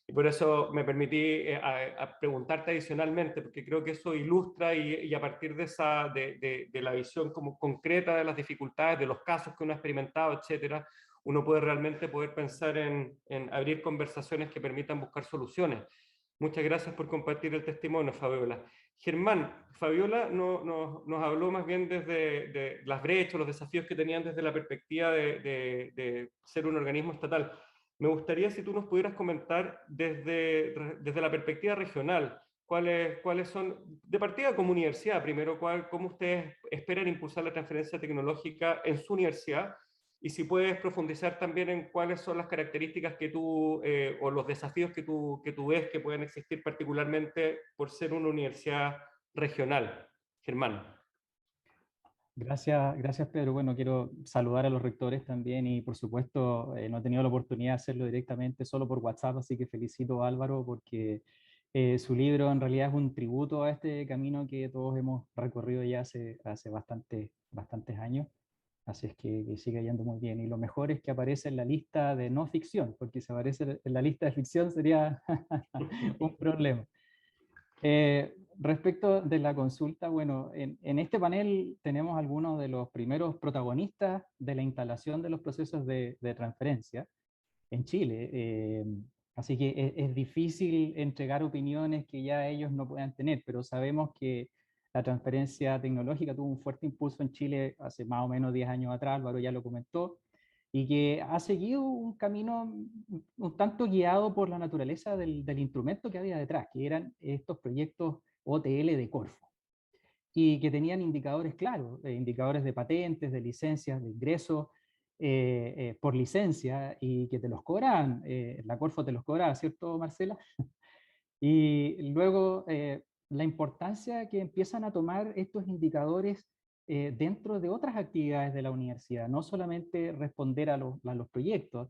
Y por eso me permití a preguntarte adicionalmente, porque creo que eso ilustra y a partir de la visión como concreta de las dificultades, de los casos que uno ha experimentado, etcétera, uno puede realmente pensar en abrir conversaciones que permitan buscar soluciones. Muchas gracias por compartir el testimonio, Fabiola. Germán, Fabiola nos habló más bien desde las brechas, los desafíos que tenían desde la perspectiva de ser un organismo estatal. Me gustaría si tú nos pudieras comentar desde la perspectiva regional, cuáles son, de partida como universidad, primero, cómo ustedes esperan impulsar la transferencia tecnológica en su universidad, y si puedes profundizar también en cuáles son las características que tú, o los desafíos que tú ves que pueden existir particularmente por ser una universidad regional. Germán. Gracias Pedro. Bueno, quiero saludar a los rectores también y por supuesto no he tenido la oportunidad de hacerlo directamente solo por WhatsApp, así que felicito a Álvaro porque su libro en realidad es un tributo a este camino que todos hemos recorrido ya hace bastantes años. Así es que sigue yendo muy bien. Y lo mejor es que aparece en la lista de no ficción, porque si aparece en la lista de ficción sería un problema. Respecto de la consulta, bueno, en este panel tenemos algunos de los primeros protagonistas de la instalación de los procesos de transferencia en Chile. Así que es difícil entregar opiniones que ya ellos no puedan tener, pero sabemos que la transferencia tecnológica tuvo un fuerte impulso en Chile hace más o menos 10 años atrás, Álvaro ya lo comentó, y que ha seguido un camino un tanto guiado por la naturaleza del instrumento que había detrás, que eran estos proyectos OTL de Corfo, y que tenían indicadores claros, indicadores de patentes, de licencias, de ingresos por licencia, y que te los cobraban, la Corfo te los cobraba, ¿cierto, Marcela? Y luego la importancia que empiezan a tomar estos indicadores dentro de otras actividades de la universidad, no solamente responder a los proyectos,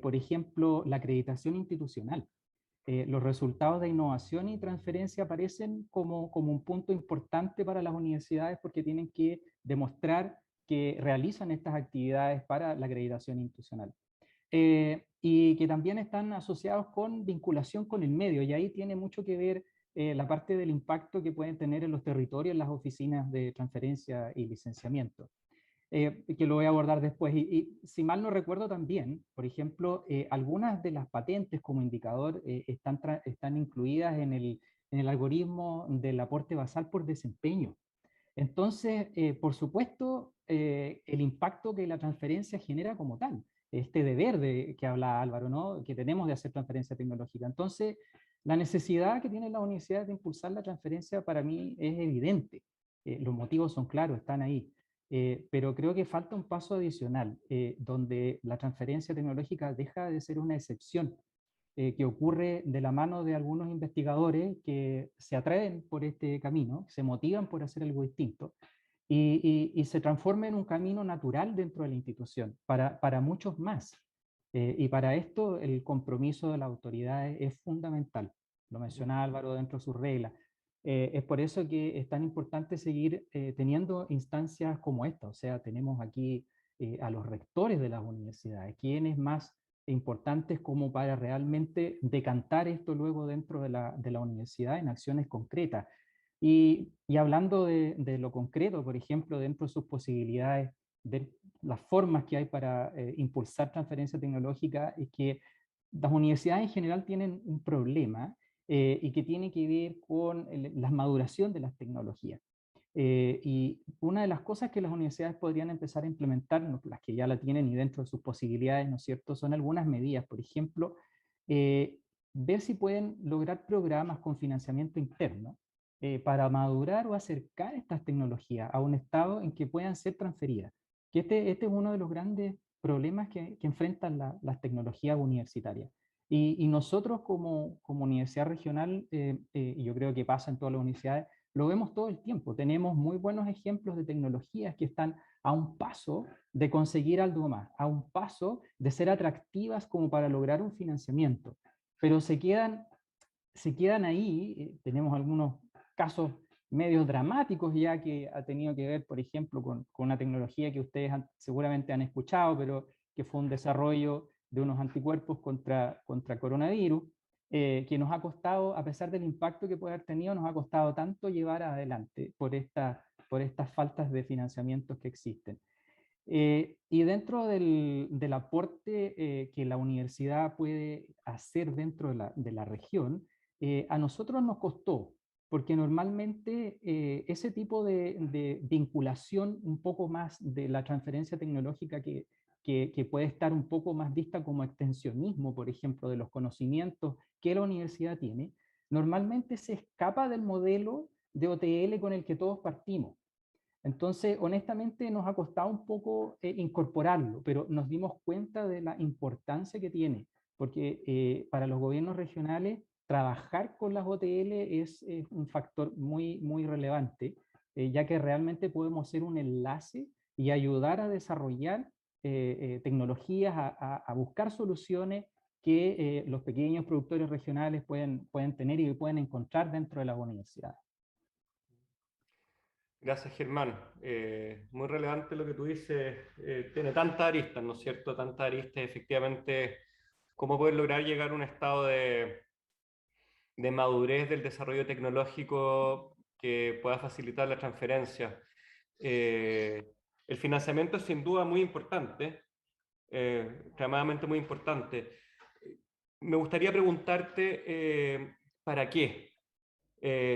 por ejemplo, la acreditación institucional. Los resultados de innovación y transferencia aparecen como un punto importante para las universidades porque tienen que demostrar que realizan estas actividades para la acreditación institucional. Y que también están asociados con vinculación con el medio, y ahí tiene mucho que ver la parte del impacto que pueden tener en los territorios las oficinas de transferencia y licenciamiento, que lo voy a abordar después. Y si mal no recuerdo también, por ejemplo, algunas de las patentes como indicador están incluidas en en el algoritmo del aporte basal por desempeño. Entonces, por supuesto, el impacto que la transferencia genera como tal, este deber que habla Álvaro, ¿no? Que tenemos de hacer transferencia tecnológica. Entonces, la necesidad que tienen las universidades de impulsar la transferencia para mí es evidente. Los motivos son claros, están ahí. Pero creo que falta un paso adicional, donde la transferencia tecnológica deja de ser una excepción, que ocurre de la mano de algunos investigadores que se atreven por este camino, se motivan por hacer algo distinto, y se transforma en un camino natural dentro de la institución, para muchos más. Y para esto el compromiso de las autoridades es fundamental. Lo mencionaba Álvaro dentro de sus reglas. Es por eso que es tan importante seguir teniendo instancias como esta. O sea, tenemos aquí a los rectores de las universidades, quienes más importantes como para realmente decantar esto luego dentro de la universidad en acciones concretas. Y hablando de lo concreto, por ejemplo, dentro de sus posibilidades, de las formas que hay para impulsar transferencia tecnológica, es que las universidades en general tienen un problema y que tiene que ver con la maduración de las tecnologías. Y una de las cosas que las universidades podrían empezar a implementar, las que ya la tienen y dentro de sus posibilidades, ¿no es cierto?, son algunas medidas. Por ejemplo, ver si pueden lograr programas con financiamiento interno para madurar o acercar estas tecnologías a un estado en que puedan ser transferidas. Que este es uno de los grandes problemas que enfrentan las tecnologías universitarias. Y nosotros como universidad regional, y yo creo que pasa en todas las universidades, lo vemos todo el tiempo. Tenemos muy buenos ejemplos de tecnologías que están a un paso de conseguir algo más, a un paso de ser atractivas como para lograr un financiamiento, pero se quedan ahí. Tenemos algunos casos medios dramáticos ya que ha tenido que ver, por ejemplo, con una tecnología que ustedes seguramente han escuchado, pero que fue un desarrollo de unos anticuerpos contra coronavirus, que nos ha costado, a pesar del impacto que puede haber tenido, nos ha costado tanto llevar adelante por estas faltas de financiamientos que existen. Y dentro del aporte que la universidad puede hacer dentro de la región, a nosotros nos costó, porque normalmente ese tipo de vinculación un poco más de la transferencia tecnológica que puede estar un poco más vista como extensionismo, por ejemplo, de los conocimientos que la universidad tiene, normalmente se escapa del modelo de OTL con el que todos partimos. Entonces, honestamente, nos ha costado un poco incorporarlo, pero nos dimos cuenta de la importancia que tiene, porque para los gobiernos regionales, trabajar con las OTL es un factor muy, muy relevante, ya que realmente podemos ser un enlace y ayudar a desarrollar tecnologías, a buscar soluciones que los pequeños productores regionales pueden tener y pueden encontrar dentro de las universidades. Gracias, Germán. Muy relevante lo que tú dices. Tiene tantas aristas, ¿no es cierto? Tantas aristas, efectivamente, cómo poder lograr llegar a un estado de madurez del desarrollo tecnológico que pueda facilitar la transferencia. El financiamiento es sin duda muy importante, extremadamente muy importante. Me gustaría preguntarte, ¿para qué?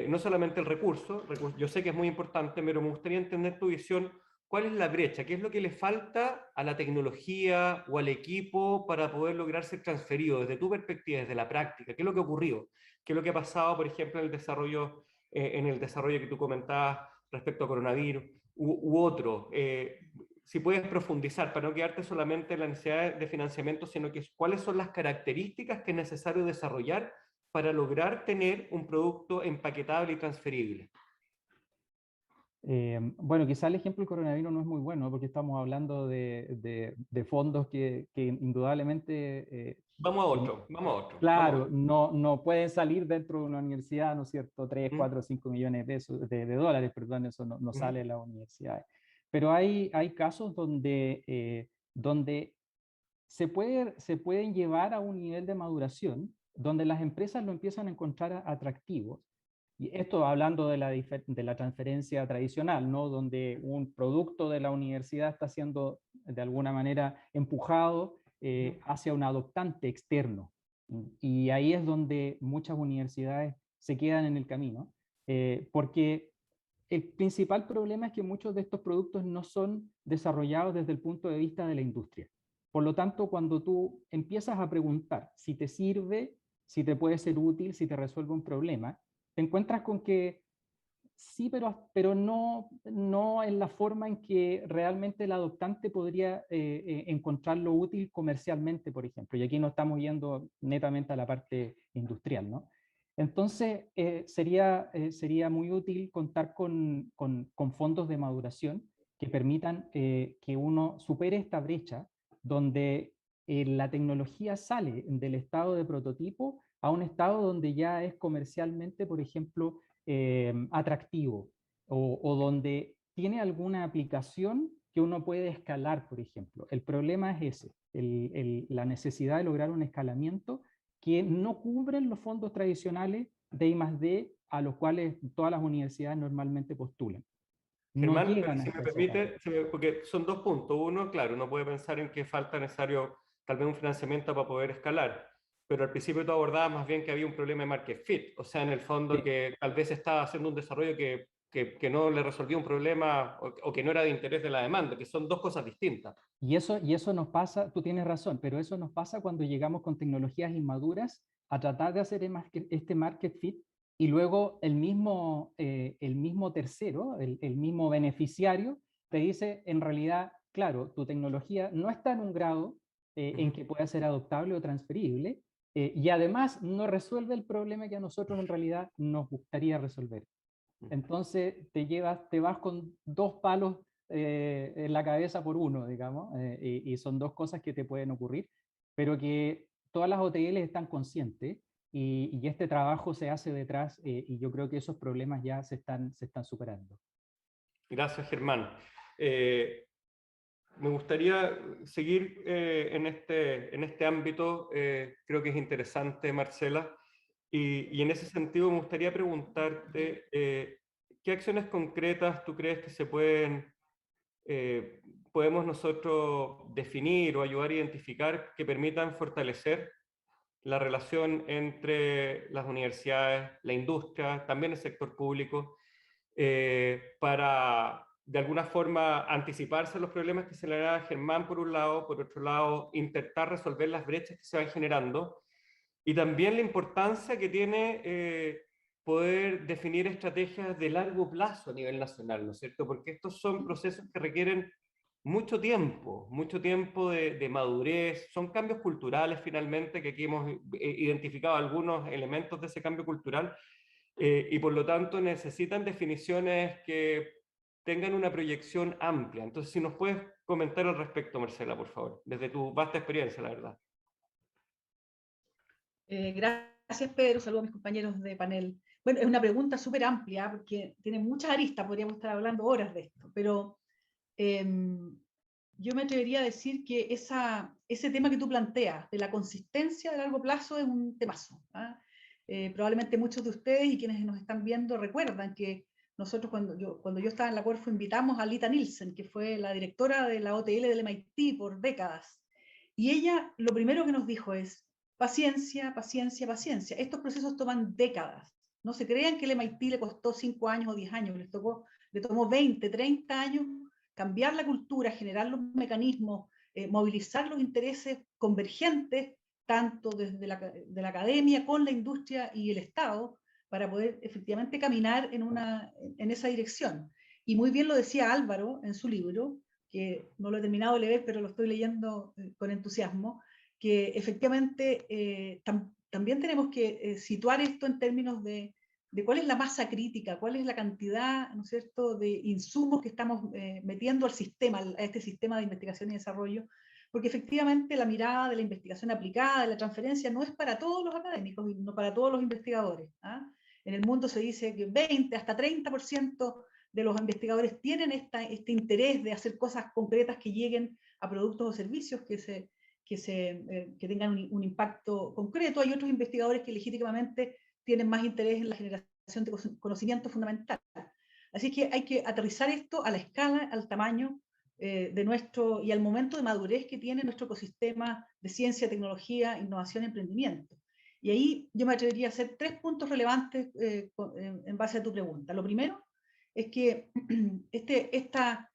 No solamente el recurso, yo sé que es muy importante, pero me gustaría entender tu visión. ¿Cuál es la brecha? ¿Qué es lo que le falta a la tecnología o al equipo para poder lograr ser transferido desde tu perspectiva, desde la práctica? ¿Qué es lo que ha ocurrido? ¿Qué es lo que ha pasado, por ejemplo, en el desarrollo que tú comentabas respecto a coronavirus u otro? Si puedes profundizar, para no quedarte solamente en la necesidad de financiamiento, sino que cuáles son las características que es necesario desarrollar para lograr tener un producto empaquetable y transferible. Bueno, quizá el ejemplo del coronavirus no es muy bueno, porque estamos hablando de fondos que indudablemente... Vamos a otro. Claro, no pueden salir dentro de una universidad, ¿no es cierto? 3, 4, 5 millones de pesos, de dólares, perdón, eso no sale de las universidades. Pero hay casos donde se pueden llevar a un nivel de maduración, donde las empresas lo empiezan a encontrar atractivo. Y esto hablando de la transferencia tradicional, ¿no? Donde un producto de la universidad está siendo de alguna manera empujado hacia un adoptante externo. Y ahí es donde muchas universidades se quedan en el camino, porque el principal problema es que muchos de estos productos no son desarrollados desde el punto de vista de la industria. Por lo tanto, cuando tú empiezas a preguntar si te sirve, si te puede ser útil, si te resuelve un problema, te encuentras con que sí, pero no en la forma en que realmente el adoptante podría encontrarlo útil comercialmente, por ejemplo. Y aquí no estamos yendo netamente a la parte industrial, ¿no? Entonces, sería muy útil contar con fondos de maduración que permitan que uno supere esta brecha donde la tecnología sale del estado de prototipo a un estado donde ya es comercialmente, por ejemplo, atractivo o donde tiene alguna aplicación que uno puede escalar, por ejemplo. El problema es ese, la necesidad de lograr un escalamiento que no cubren los fondos tradicionales de I+D a los cuales todas las universidades normalmente postulan. No Germán, llegan si hasta me esa permite, etapa. porque son dos puntos. Uno, claro, uno puede pensar en que falta necesario tal vez un financiamiento para poder escalar, pero al principio tú abordabas más bien que había un problema de market fit, o sea, en el fondo Sí. que tal vez estaba haciendo un desarrollo que no le resolvía un problema o que no era de interés de la demanda, que son dos cosas distintas. Y eso nos pasa, tú tienes razón, pero eso nos pasa cuando llegamos con tecnologías inmaduras a tratar de hacer este market fit y luego el mismo tercero, el mismo beneficiario, te dice, en realidad, claro, tu tecnología no está en un grado en que pueda ser adoptable o transferible, y además no resuelve el problema que a nosotros en realidad nos gustaría resolver. Entonces te vas con dos palos en la cabeza por uno, digamos, y son dos cosas que te pueden ocurrir, pero que todas las OTL están conscientes y este trabajo se hace detrás, y yo creo que esos problemas ya se están superando. Gracias, Germán. Me gustaría seguir en este ámbito, creo que es interesante, Marcela, y en ese sentido me gustaría preguntarte, ¿qué acciones concretas tú crees que podemos nosotros definir o ayudar a identificar que permitan fortalecer la relación entre las universidades, la industria, también el sector público, para de alguna forma anticiparse a los problemas que se le da a Germán por un lado, por otro lado intentar resolver las brechas que se van generando, y también la importancia que tiene poder definir estrategias de largo plazo a nivel nacional, ¿no es cierto? Porque estos son procesos que requieren mucho tiempo de madurez, son cambios culturales finalmente, que aquí hemos identificado algunos elementos de ese cambio cultural, y por lo tanto necesitan definiciones que tengan una proyección amplia. Entonces, si nos puedes comentar al respecto, Marcela, por favor, desde tu vasta experiencia, la verdad. Gracias, Pedro. Saludos a mis compañeros de panel. Bueno, es una pregunta súper amplia porque tiene muchas aristas, podríamos estar hablando horas de esto, pero yo me atrevería a decir que ese tema que tú planteas de la consistencia de largo plazo es un temazo. Probablemente muchos de ustedes y quienes nos están viendo recuerdan que nosotros cuando yo estaba en la Corfo invitamos a Lita Nielsen, que fue la directora de la OTL del MIT por décadas, y ella lo primero que nos dijo es: paciencia, paciencia, paciencia. Estos procesos toman décadas. No se crean que el MIT le costó 5 años o 10 años, le tomó 20, 30 años cambiar la cultura, generar los mecanismos, movilizar los intereses convergentes, tanto desde de la academia con la industria y el Estado, para poder efectivamente caminar en esa dirección. Y muy bien lo decía Álvaro en su libro, que no lo he terminado de leer, pero lo estoy leyendo con entusiasmo, que efectivamente también tenemos que situar esto en términos de cuál es la masa crítica, cuál es la cantidad, ¿no es cierto?, de insumos que estamos metiendo al sistema, a este sistema de investigación y desarrollo, porque efectivamente la mirada de la investigación aplicada, de la transferencia, no es para todos los académicos y no para todos los investigadores. En el mundo se dice que 20 hasta 30% de los investigadores tienen este interés de hacer cosas concretas que lleguen a productos o servicios que tengan un impacto concreto. Hay otros investigadores que legítimamente tienen más interés en la generación de conocimiento fundamental. Así que hay que aterrizar esto a la escala, al tamaño de nuestro, y al momento de madurez que tiene nuestro ecosistema de ciencia, tecnología, innovación y emprendimiento. Y ahí yo me atrevería a hacer 3 puntos relevantes en base a tu pregunta. Lo primero es que esta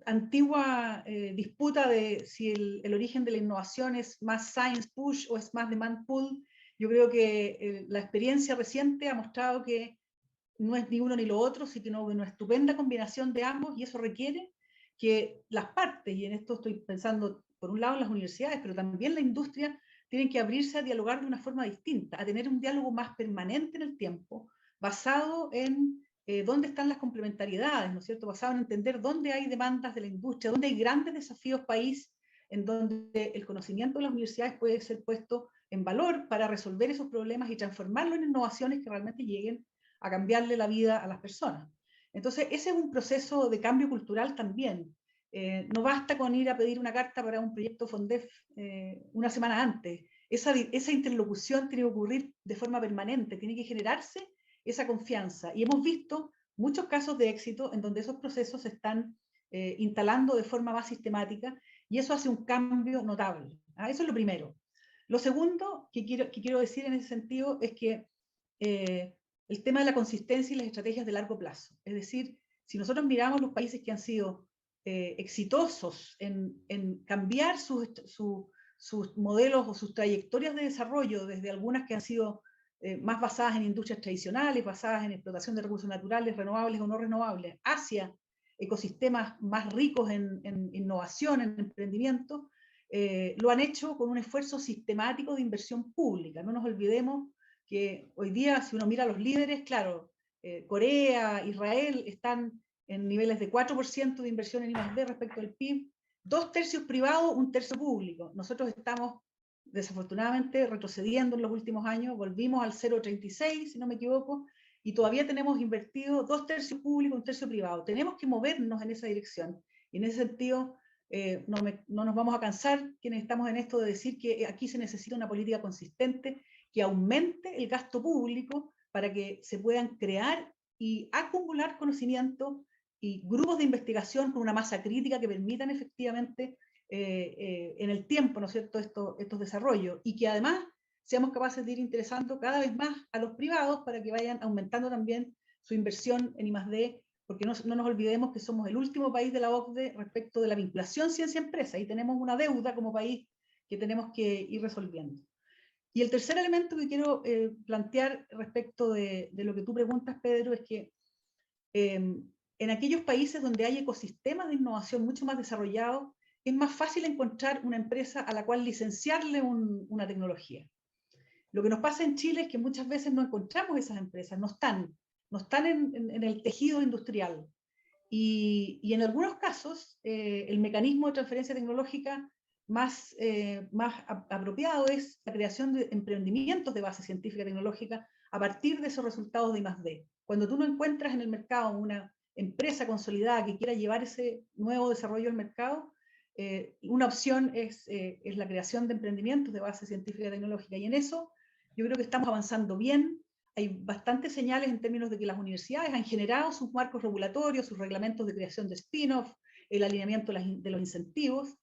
antigua disputa de si el origen de la innovación es más science push o es más demand pull, yo creo que la experiencia reciente ha mostrado que no es ni uno ni lo otro, sino una estupenda combinación de ambos, y eso requiere que las partes, y en esto estoy pensando por un lado en las universidades, pero también la industria, tienen que abrirse a dialogar de una forma distinta, a tener un diálogo más permanente en el tiempo, basado en dónde están las complementariedades, ¿no es cierto? Basado en entender dónde hay demandas de la industria, dónde hay grandes desafíos país, en donde el conocimiento de las universidades puede ser puesto en valor para resolver esos problemas y transformarlo en innovaciones que realmente lleguen a cambiarle la vida a las personas. Entonces, ese es un proceso de cambio cultural también. No basta con ir a pedir una carta para un proyecto FONDEF una semana antes. Esa interlocución tiene que ocurrir de forma permanente, tiene que generarse esa confianza. Y hemos visto muchos casos de éxito en donde esos procesos se están instalando de forma más sistemática, y eso hace un cambio notable. Eso es lo primero. Lo segundo que quiero decir en ese sentido es que el tema de la consistencia y las estrategias de largo plazo. Es decir, si nosotros miramos los países que han sido exitosos en cambiar sus modelos o sus trayectorias de desarrollo, desde algunas que han sido más basadas en industrias tradicionales, basadas en explotación de recursos naturales, renovables o no renovables, hacia ecosistemas más ricos en innovación, en emprendimiento, lo han hecho con un esfuerzo sistemático de inversión pública. No nos olvidemos que hoy día, si uno mira a los líderes, claro, Corea, Israel están en niveles de 4% de inversión en I+D respecto al PIB, 2/3 privado, 1/3 público. Nosotros estamos desafortunadamente retrocediendo en los últimos años, volvimos al 0,36, si no me equivoco, y todavía tenemos invertido 2/3 público, 1/3 privado. Tenemos que movernos en esa dirección, y en ese sentido no nos vamos a cansar quienes estamos en esto de decir que aquí se necesita una política consistente que aumente el gasto público para que se puedan crear y acumular conocimiento y grupos de investigación con una masa crítica que permitan efectivamente en el tiempo, ¿no es cierto?, estos desarrollos, y que además seamos capaces de ir interesando cada vez más a los privados para que vayan aumentando también su inversión en I+D, porque no nos olvidemos que somos el último país de la OCDE respecto de la vinculación ciencia-empresa, y tenemos una deuda como país que tenemos que ir resolviendo. Y el tercer elemento que quiero plantear respecto de lo que tú preguntas, Pedro, es que en aquellos países donde hay ecosistemas de innovación mucho más desarrollados, es más fácil encontrar una empresa a la cual licenciarle una tecnología. Lo que nos pasa en Chile es que muchas veces no encontramos esas empresas, no están en el tejido industrial. Y en algunos casos, el mecanismo de transferencia tecnológica más apropiado es la creación de emprendimientos de base científica y tecnológica a partir de esos resultados de I+D. Cuando tú no encuentras en el mercado una empresa consolidada que quiera llevar ese nuevo desarrollo al mercado, una opción es la creación de emprendimientos de base científica y tecnológica. Y en eso yo creo que estamos avanzando bien. Hay bastantes señales en términos de que las universidades han generado sus marcos regulatorios, sus reglamentos de creación de spin-off, el alineamiento de los incentivos.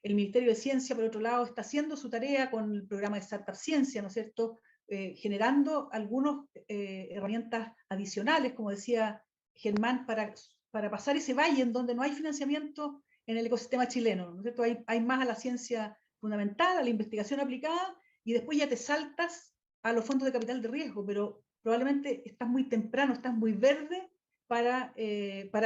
El Ministerio de Ciencia, por otro lado, está haciendo su tarea con el programa de Startup Ciencia, ¿no es cierto?, generando algunas herramientas adicionales, como decía Germán, para pasar ese valle en donde no hay financiamiento en el ecosistema chileno, ¿no es cierto? Hay más a la ciencia fundamental, a la investigación aplicada, y después ya te saltas a los fondos de capital de riesgo, pero probablemente estás muy temprano, estás muy verde para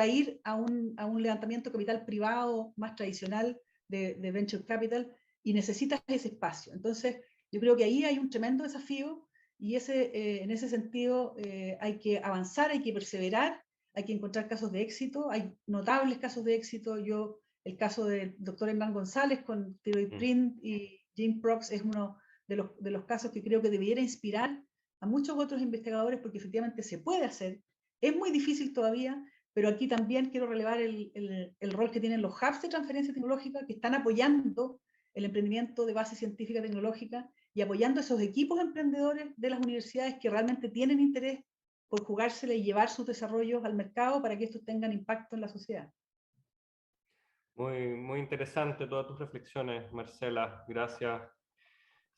ir a un levantamiento de capital privado más tradicional de venture capital, y necesitas ese espacio. Entonces, yo creo que ahí hay un tremendo desafío, y en ese sentido hay que avanzar, hay que perseverar, hay que encontrar casos de éxito. Hay notables casos de éxito. El caso del doctor Hernán González con Thyroid Print y GeneProx es uno de los casos que creo que debiera inspirar a muchos otros investigadores, porque efectivamente se puede hacer. Es muy difícil todavía, pero aquí también quiero relevar el rol que tienen los hubs de transferencia tecnológica, que están apoyando el emprendimiento de base científica y tecnológica y apoyando esos equipos emprendedores de las universidades que realmente tienen interés por jugársela y llevar sus desarrollos al mercado para que estos tengan impacto en la sociedad. Muy, muy interesante todas tus reflexiones, Marcela. Gracias.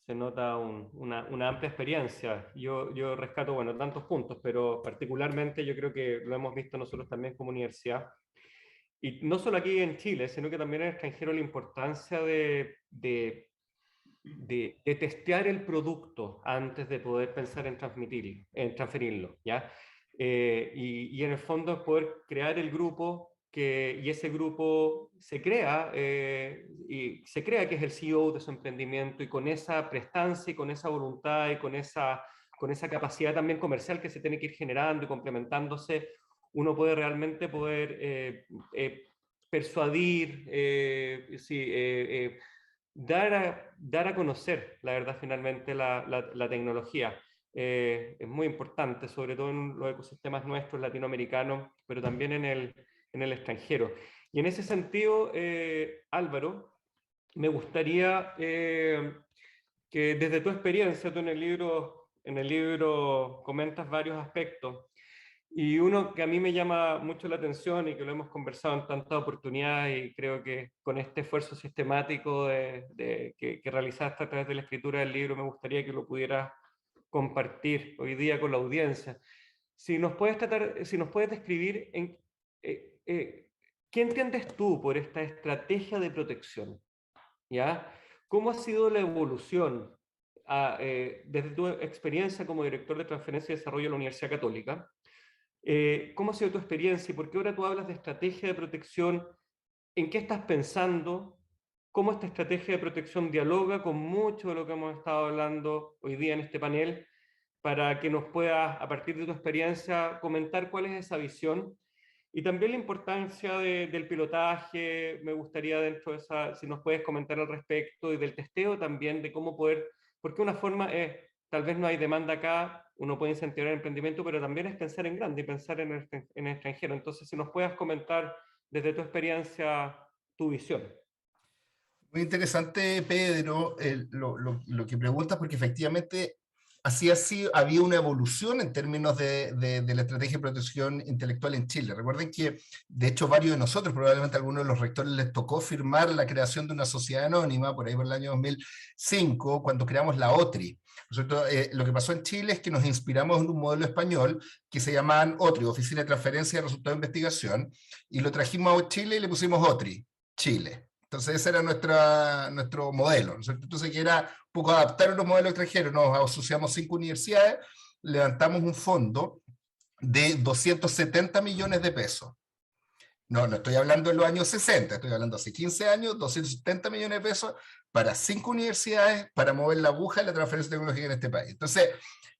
se nota una amplia experiencia. Yo rescato, bueno, tantos puntos, pero particularmente yo creo que lo hemos visto nosotros también como universidad, y no solo aquí en Chile, sino que también en el extranjero, la importancia de testear el producto antes de poder pensar en transferirlo, ¿ya? Y en el fondo es poder crear el grupo, y ese grupo se crea, y se crea que es el CEO de su emprendimiento, y con esa prestancia y con esa voluntad y con esa capacidad también comercial que se tiene que ir generando y complementándose, uno puede realmente persuadir, dar a conocer, la verdad, finalmente la tecnología. Es muy importante, sobre todo en los ecosistemas nuestros latinoamericanos, pero también en el extranjero. Y en ese sentido, Álvaro, me gustaría que desde tu experiencia, tú en el libro comentas varios aspectos, y uno que a mí me llama mucho la atención y que lo hemos conversado en tantas oportunidades, y creo que con este esfuerzo sistemático que realizaste a través de la escritura del libro, me gustaría que lo pudieras compartir hoy día con la audiencia. Si nos puedes describir ¿qué entiendes tú por esta estrategia de protección? ¿Ya? ¿Cómo ha sido la evolución desde tu experiencia como director de transferencia y desarrollo de la Universidad Católica? ¿Cómo ha sido tu experiencia y por qué ahora tú hablas de estrategia de protección? ¿En qué estás pensando? ¿Cómo esta estrategia de protección dialoga con mucho de lo que hemos estado hablando hoy día en este panel? Para que nos puedas, a partir de tu experiencia, comentar cuál es esa visión. Y también la importancia del pilotaje, me gustaría dentro de esa, si nos puedes comentar al respecto, y del testeo también, de cómo poder, porque una forma es, tal vez no hay demanda acá, uno puede incentivar el emprendimiento, pero también es pensar en grande y pensar en el extranjero. Entonces, si nos puedas comentar desde tu experiencia, tu visión. Muy interesante, Pedro, lo que preguntas, porque efectivamente así había una evolución en términos de la estrategia de protección intelectual en Chile. Recuerden que, de hecho, varios de nosotros, probablemente a algunos de los rectores les tocó firmar la creación de una sociedad anónima, por ahí por el año 2005, cuando creamos la OTRI. Lo que pasó en Chile es que nos inspiramos en un modelo español que se llamaban OTRI, Oficina de Transferencia de Resultados de Investigación, y lo trajimos a Chile y le pusimos OTRI, Chile. Entonces ese era nuestro modelo, ¿no es cierto? Entonces que era un poco adaptar a los modelos extranjeros. Nos asociamos 5 universidades, levantamos un fondo de 270 millones de pesos. No estoy hablando de los años 60, estoy hablando hace 15 años, 270 millones de pesos para 5 universidades para mover la aguja de la transferencia tecnológica en este país. Entonces,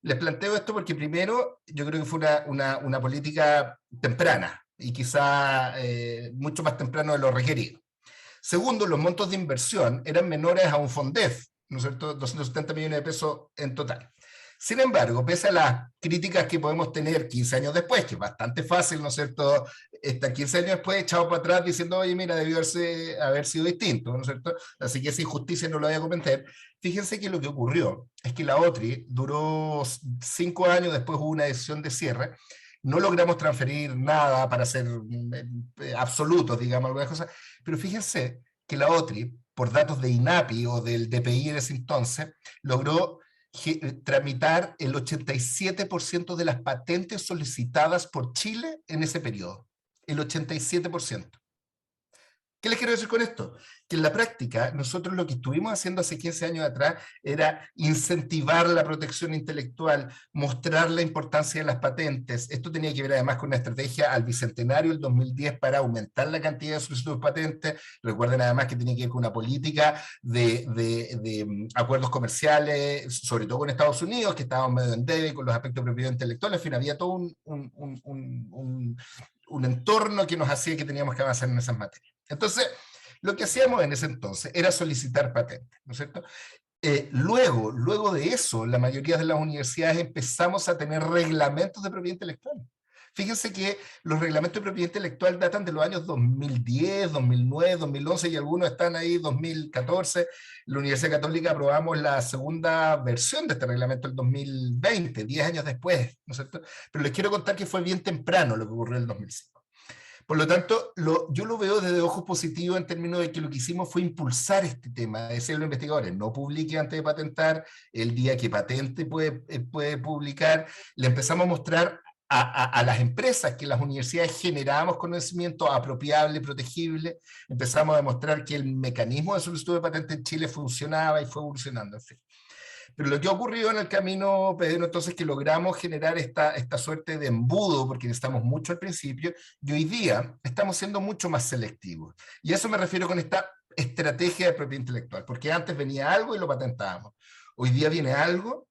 les planteo esto porque primero, yo creo que fue una política temprana, y quizá mucho más temprano de lo requerido. Segundo, los montos de inversión eran menores a un FONDEF, ¿no es cierto? 270 millones de pesos en total. Sin embargo, pese a las críticas que podemos tener 15 años después, que es bastante fácil, ¿no es cierto?, estar 15 años después echado para atrás diciendo, oye, mira, debió haber sido distinto, ¿no es cierto? Así que esa injusticia no lo voy a cometer. Fíjense que lo que ocurrió es que la OTRI duró 5 años, después hubo una decisión de cierre, no logramos transferir nada para ser absolutos, digamos, algunas cosas, pero fíjense que la OTRI, por datos de INAPI o del DPI en ese entonces, logró tramitar el 87% de las patentes solicitadas por Chile en ese periodo. El 87%. ¿Qué les quiero decir con esto? Que en la práctica, nosotros lo que estuvimos haciendo hace 15 años atrás era incentivar la protección intelectual, mostrar la importancia de las patentes. Esto tenía que ver además con una estrategia al Bicentenario del 2010 para aumentar la cantidad de solicitudes de patentes. Recuerden además que tenía que ver con una política de acuerdos comerciales, sobre todo con Estados Unidos, que estábamos medio en debe con los aspectos de propiedad intelectual. En fin, había todo un entorno que nos hacía que teníamos que avanzar en esas materias. Entonces, lo que hacíamos en ese entonces era solicitar patentes, ¿no es cierto? Luego de eso, la mayoría de las universidades empezamos a tener reglamentos de propiedad intelectual. Fíjense que los reglamentos de propiedad intelectual datan de los años 2010, 2009, 2011 y algunos están ahí 2014. La Universidad Católica aprobamos la segunda versión de este reglamento el 2020, 10 años después, ¿no es cierto? Pero les quiero contar que fue bien temprano lo que ocurrió en el 2005. Por lo tanto, yo lo veo desde ojos positivos en términos de que lo que hicimos fue impulsar este tema, decirle a los investigadores, no publique antes de patentar, el día que patente puede publicar, le empezamos a mostrar a las empresas que las universidades generábamos conocimiento apropiable, protegible, empezamos a demostrar que el mecanismo de solicitud de patente en Chile funcionaba y fue evolucionando, en fin. Pero lo que ha ocurrido en el camino, Pedro, entonces que logramos generar esta suerte de embudo, porque necesitamos mucho al principio, y hoy día estamos siendo mucho más selectivos. Y a eso me refiero con esta estrategia de propiedad intelectual, porque antes venía algo y lo patentábamos. Hoy día viene algo,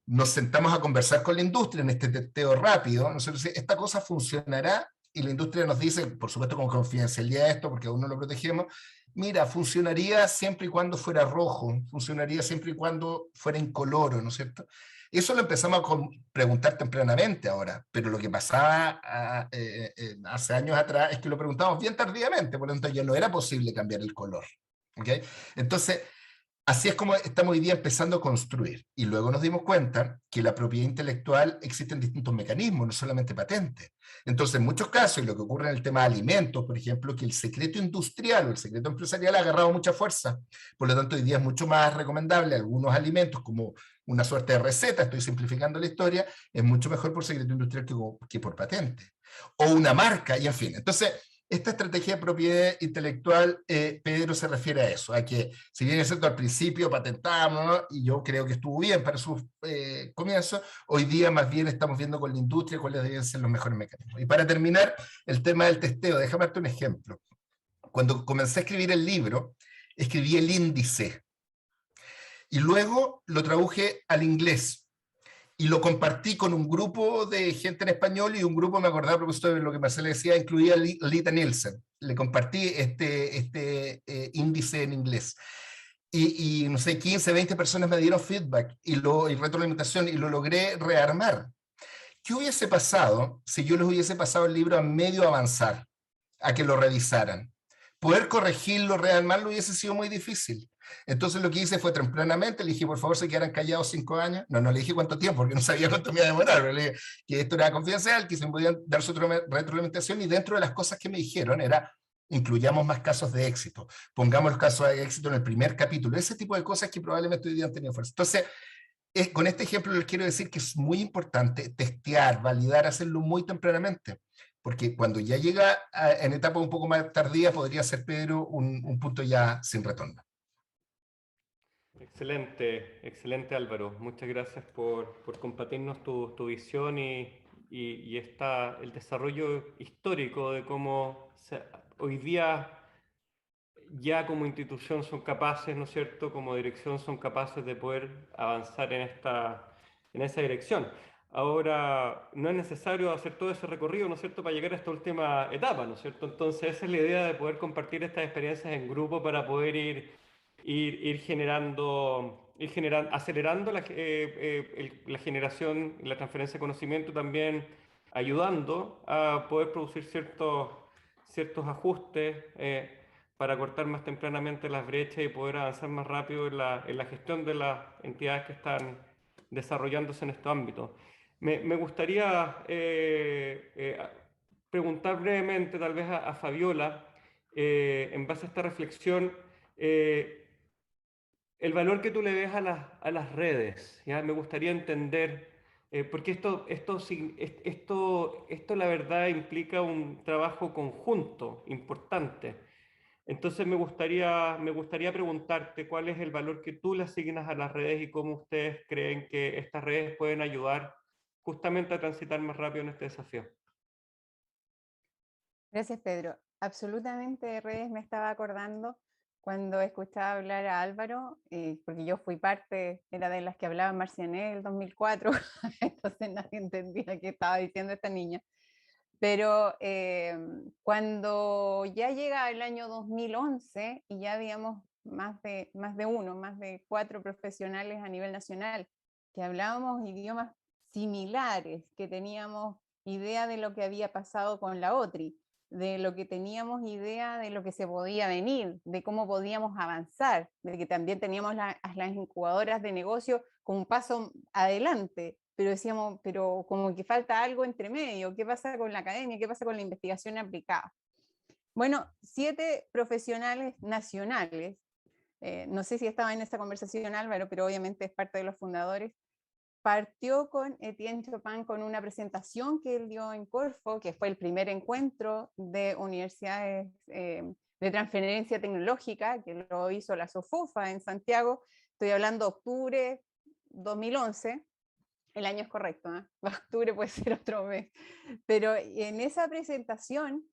nos sentamos a conversar con la industria en este testeo rápido, nosotros decimos, esta cosa funcionará, y la industria nos dice, por supuesto con confidencialidad de esto, porque aún no lo protegemos, mira, funcionaría siempre y cuando fuera rojo, funcionaría siempre y cuando fuera incoloro, ¿no es cierto? Eso lo empezamos a preguntar tempranamente ahora, pero lo que pasaba hace años atrás es que lo preguntábamos bien tardíamente, por lo tanto ya no era posible cambiar el color. ¿Okay? Entonces, así es como estamos hoy día empezando a construir. Y luego nos dimos cuenta que la propiedad intelectual existen distintos mecanismos, no solamente patentes. Entonces, en muchos casos, y lo que ocurre en el tema de alimentos, por ejemplo, que el secreto industrial o el secreto empresarial ha agarrado mucha fuerza. Por lo tanto, hoy día es mucho más recomendable algunos alimentos como una suerte de receta, estoy simplificando la historia, es mucho mejor por secreto industrial que por patente. O una marca, y en fin. Entonces, esta estrategia de propiedad intelectual, Pedro, se refiere a eso, a que si bien es cierto al principio patentamos, ¿no? Y yo creo que estuvo bien para sus comienzos, hoy día más bien estamos viendo con la industria cuáles deben ser los mejores mecanismos. Y para terminar, el tema del testeo, déjame darte un ejemplo. Cuando comencé a escribir el libro, escribí el índice, y luego lo traduje al inglés, y lo compartí con un grupo de gente en español y un grupo, me acordaba a propósito de lo que Marcela decía, incluía a Lita Nielsen. Le compartí este índice en inglés. Y no sé, 15, 20 personas me dieron feedback y retroalimentación y lo logré rearmar. ¿Qué hubiese pasado si yo les hubiese pasado el libro a medio avanzar, a que lo revisaran? Poder corregirlo, rearmarlo hubiese sido muy difícil. Entonces lo que hice fue tempranamente, le dije, por favor, se quedaran callados 5 años. No le dije cuánto tiempo, porque no sabía cuánto me iba a demorar, pero le dije que esto era confidencial, que se me podían dar su retroalimentación, y dentro de las cosas que me dijeron era, incluyamos más casos de éxito, pongamos el caso de éxito en el primer capítulo, ese tipo de cosas que probablemente hoy día han tenido fuerza. Entonces, con este ejemplo les quiero decir que es muy importante testear, validar, hacerlo muy tempranamente, porque cuando ya llega en etapa un poco más tardía, podría ser, Pedro, un punto ya sin retorno. Excelente, excelente Álvaro. Muchas gracias por compartirnos tu visión y el desarrollo histórico de cómo hoy día ya como institución son capaces, ¿no es cierto?, como dirección son capaces de poder avanzar en esa dirección. Ahora, no es necesario hacer todo ese recorrido, ¿no es cierto?, para llegar a esta última etapa, ¿no es cierto? Entonces, esa es la idea de poder compartir estas experiencias en grupo para poder ir acelerando la generación y la transferencia de conocimiento, también ayudando a poder producir ciertos ajustes para cortar más tempranamente las brechas y poder avanzar más rápido en la gestión de las entidades que están desarrollándose en estos ámbitos. Me gustaría preguntar brevemente tal vez a Fabiola, en base a esta reflexión, el valor que tú le ves a las redes, ¿ya? Me gustaría entender, porque esto la verdad implica un trabajo conjunto importante. Entonces me gustaría preguntarte cuál es el valor que tú le asignas a las redes y cómo ustedes creen que estas redes pueden ayudar justamente a transitar más rápido en este desafío. Gracias, Pedro. Absolutamente de redes me estaba acordando cuando escuchaba hablar a Álvaro, porque yo fui parte, era de las que hablaba en Marcianet en el 2004, entonces nadie entendía qué estaba diciendo esta niña. Pero cuando ya llega el año 2011 y ya habíamos más de 4 profesionales a nivel nacional que hablábamos idiomas similares, que teníamos idea de lo que había pasado con la OTRI, de lo que teníamos idea de lo que se podía venir, de cómo podíamos avanzar, de que también teníamos las incubadoras de negocio con un paso adelante, pero decíamos, pero como que falta algo entre medio, ¿qué pasa con la academia? ¿Qué pasa con la investigación aplicada? Bueno, 7 profesionales nacionales, no sé si estaba en esta conversación Álvaro, pero obviamente es parte de los fundadores, partió con Etienne Chopin con una presentación que él dio en Corfo, que fue el primer encuentro de universidades de transferencia tecnológica, que lo hizo la SOFOFA en Santiago. Estoy hablando de octubre 2011, el año es correcto, ¿eh? Octubre puede ser otro mes, pero en esa presentación,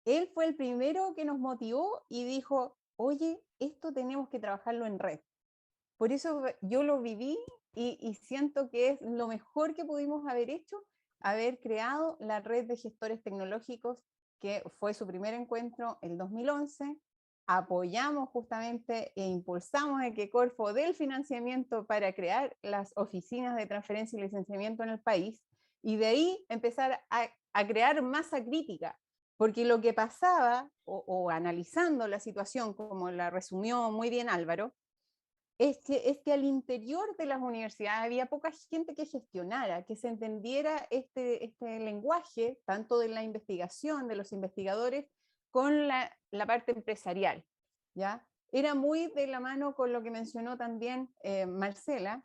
él fue el primero que nos motivó y dijo, oye, esto tenemos que trabajarlo en red. Por eso yo lo viví y siento que es lo mejor que pudimos haber hecho, haber creado la red de gestores tecnológicos, que fue su primer encuentro el 2011. Apoyamos justamente e impulsamos el que Corfo dé el financiamiento para crear las oficinas de transferencia y licenciamiento en el país, y de ahí empezar a crear masa crítica, porque lo que pasaba, o analizando la situación como la resumió muy bien Álvaro, es que al interior de las universidades había poca gente que gestionara, que se entendiera este lenguaje, tanto de la investigación, de los investigadores, con la parte empresarial, ¿ya? Era muy de la mano con lo que mencionó también Marcela,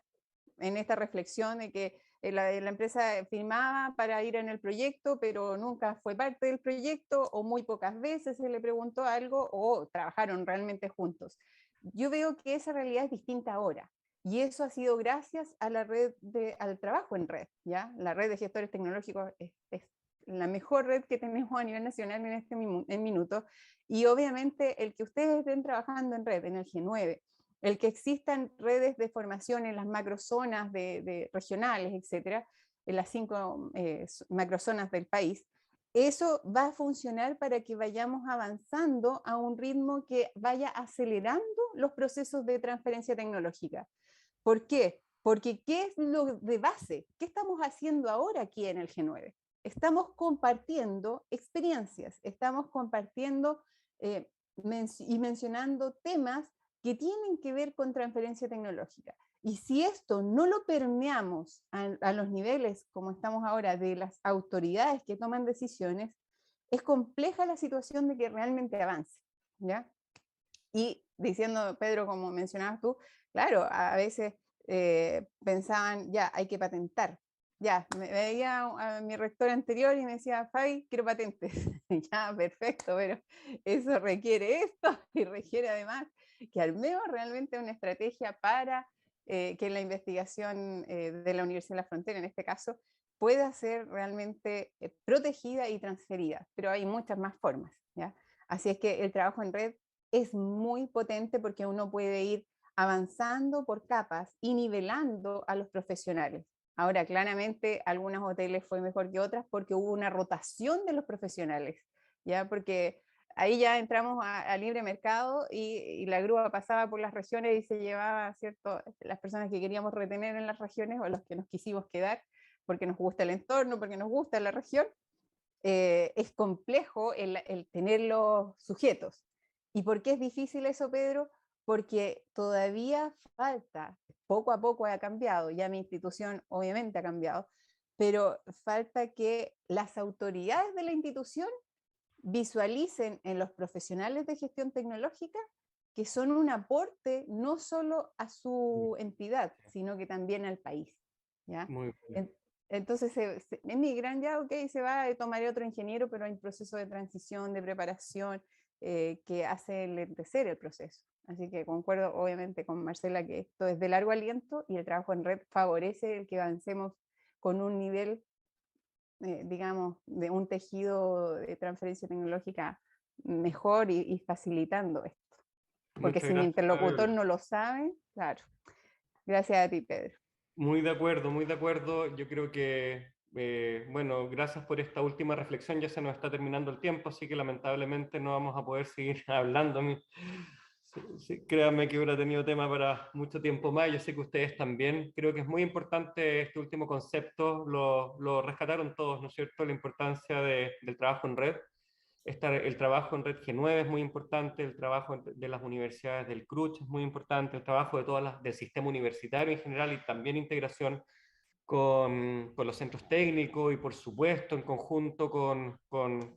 en esta reflexión de que la empresa firmaba para ir en el proyecto, pero nunca fue parte del proyecto, o muy pocas veces se le preguntó algo, o trabajaron realmente juntos. Yo veo que esa realidad es distinta ahora, y eso ha sido gracias a la red al trabajo en red, ¿ya? La red de gestores tecnológicos es la mejor red que tenemos a nivel nacional en este minuto, y obviamente el que ustedes estén trabajando en red, en el G9, el que existan redes de formación en las macrozonas de regionales, etcétera, en las 5 macrozonas del país, eso va a funcionar para que vayamos avanzando a un ritmo que vaya acelerando los procesos de transferencia tecnológica. ¿Por qué? Porque ¿qué es lo de base? ¿Qué estamos haciendo ahora aquí en el G9? Estamos compartiendo experiencias, estamos compartiendo y mencionando temas que tienen que ver con transferencia tecnológica. Y si esto no lo permeamos a los niveles, como estamos ahora, de las autoridades que toman decisiones, es compleja la situación de que realmente avance, ¿ya? Y diciendo, Pedro, como mencionabas tú, claro, a veces pensaban, ya, hay que patentar. Ya, me veía a mi rector anterior y me decía, Fabi, quiero patentes. Ya, perfecto, pero eso requiere esto y requiere además que armemos realmente una estrategia para que la investigación de la Universidad de la Frontera, en este caso, pueda ser realmente protegida y transferida, pero hay muchas más formas, ¿ya? Así es que el trabajo en red es muy potente porque uno puede ir avanzando por capas y nivelando a los profesionales. Ahora, claramente, algunos hoteles fue mejor que otras porque hubo una rotación de los profesionales, ¿ya? Porque ahí ya entramos a libre mercado y la grúa pasaba por las regiones y se llevaba, ¿cierto?, las personas que queríamos retener en las regiones o los que nos quisimos quedar porque nos gusta el entorno, porque nos gusta la región. Es complejo el tener los sujetos. ¿Y por qué es difícil eso, Pedro? Porque todavía falta, poco a poco ha cambiado, ya mi institución obviamente ha cambiado, pero falta que las autoridades de la institución visualicen en los profesionales de gestión tecnológica que son un aporte no solo a su entidad, sino que también al país, ¿ya? Muy bien. Entonces, emigran ya, ok, se va, tomaré otro ingeniero, pero hay un proceso de transición, de preparación, que hace lentecer el proceso. Así que concuerdo obviamente con Marcela que esto es de largo aliento y el trabajo en red favorece el que avancemos con un nivel, digamos, de un tejido de transferencia tecnológica mejor y facilitando esto. Porque si mi interlocutor no lo sabe, claro. Gracias a ti, Pedro. Muy de acuerdo, muy de acuerdo. Yo creo que, bueno, gracias por esta última reflexión. Ya se nos está terminando el tiempo, así que lamentablemente no vamos a poder seguir hablando. Sí, créanme que hubiera tenido tema para mucho tiempo más. Yo sé que ustedes también. Creo que es muy importante este último concepto. Lo rescataron todos, ¿no es cierto? La importancia del trabajo en red. El trabajo en Red G9 es muy importante, el trabajo de las universidades del CRUCH es muy importante, el trabajo de del sistema universitario en general y también integración con los centros técnicos y, por supuesto, en conjunto con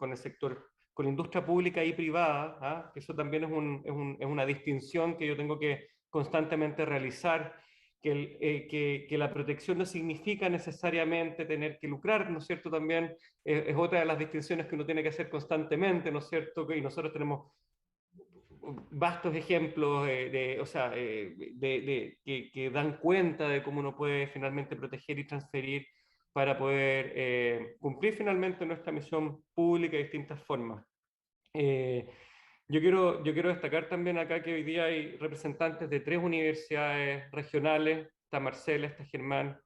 el sector, con la industria pública y privada, ¿ah? Que eso también es una distinción que yo tengo que constantemente realizar, que la protección no significa necesariamente tener que lucrar, ¿no es cierto? También es otra de las distinciones que uno tiene que hacer constantemente, ¿no es cierto? Y nosotros tenemos vastos ejemplos o sea, que dan cuenta de cómo uno puede finalmente proteger y transferir para poder cumplir finalmente nuestra misión pública de distintas formas. Yo quiero destacar también acá que hoy día hay representantes de 3 universidades regionales: está Marcela, está Germán,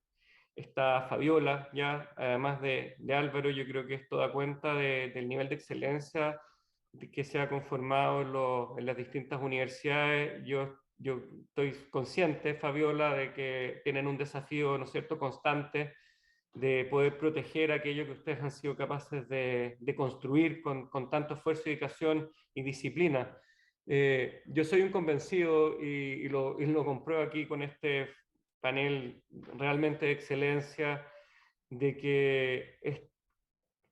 está Fabiola, ya, además de Álvaro. Yo creo que esto da cuenta del nivel de excelencia que se ha conformado en las distintas universidades. Yo estoy consciente, Fabiola, de que tienen un desafío, ¿no es cierto?, constante de poder proteger aquello que ustedes han sido capaces de construir con tanto esfuerzo, dedicación y disciplina. Yo soy un convencido, y lo compruebo aquí con este panel realmente de excelencia, de que es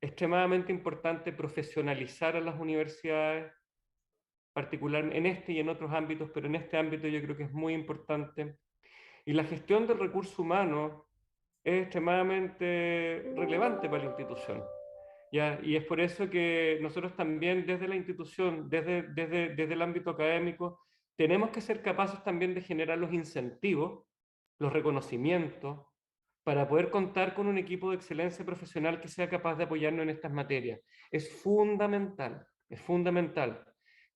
extremadamente importante profesionalizar a las universidades, particularmente en este y en otros ámbitos, pero en este ámbito yo creo que es muy importante. Y la gestión del recurso humano es extremadamente relevante para la institución. ¿Ya? Y es por eso que nosotros también desde la institución, desde el ámbito académico, tenemos que ser capaces también de generar los incentivos, los reconocimientos, para poder contar con un equipo de excelencia profesional que sea capaz de apoyarnos en estas materias. Es fundamental, es fundamental.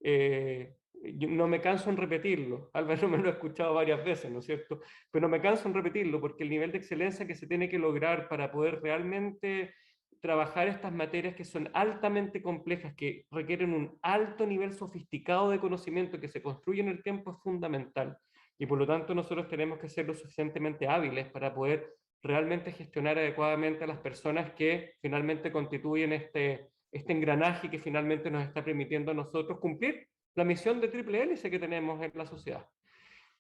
Yo no me canso en repetirlo, Álvaro me lo ha escuchado varias veces, ¿no es cierto? Pero no me canso en repetirlo, porque el nivel de excelencia que se tiene que lograr para poder realmente trabajar estas materias, que son altamente complejas, que requieren un alto nivel sofisticado de conocimiento que se construye en el tiempo, es fundamental. Y por lo tanto nosotros tenemos que ser lo suficientemente hábiles para poder realmente gestionar adecuadamente a las personas que finalmente constituyen este engranaje que finalmente nos está permitiendo a nosotros cumplir la misión de triple hélice que tenemos en la sociedad.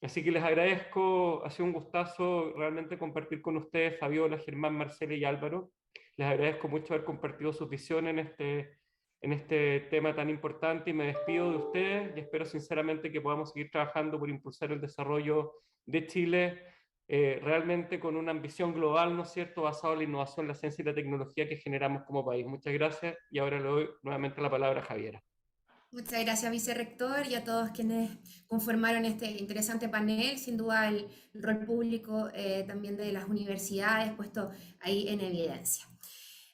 Así que les agradezco, ha sido un gustazo realmente compartir con ustedes, Fabiola, Germán, Marcela y Álvaro. Les agradezco mucho haber compartido sus visiones en este tema tan importante, y me despido de ustedes y espero sinceramente que podamos seguir trabajando por impulsar el desarrollo de Chile, realmente con una ambición global, ¿no es cierto?, basada en la innovación, la ciencia y la tecnología que generamos como país. Muchas gracias, y ahora le doy nuevamente la palabra a Javiera. Muchas gracias, vicerrector, y a todos quienes conformaron este interesante panel. Sin duda, el rol público también de las universidades puesto ahí en evidencia.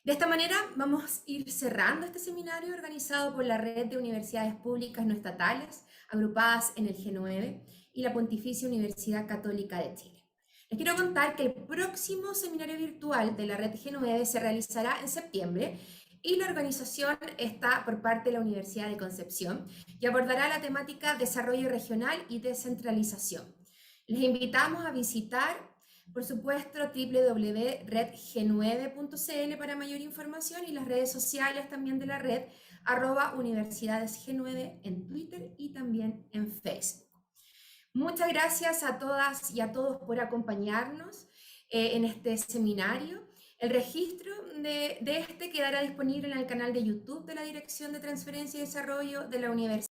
De esta manera vamos a ir cerrando este seminario organizado por la Red de Universidades Públicas No Estatales, agrupadas en el G9 y la Pontificia Universidad Católica de Chile. Les quiero contar que el próximo seminario virtual de la Red G9 se realizará en septiembre, y la organización está por parte de la Universidad de Concepción y abordará la temática desarrollo regional y descentralización. Les invitamos a visitar, por supuesto, www.redg9.cl para mayor información, y las redes sociales también de la red, @universidadesg9 en Twitter y también en Facebook. Muchas gracias a todas y a todos por acompañarnos en este seminario. El registro de este quedará disponible en el canal de YouTube de la Dirección de Transferencia y Desarrollo de la Universidad.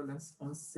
las 11.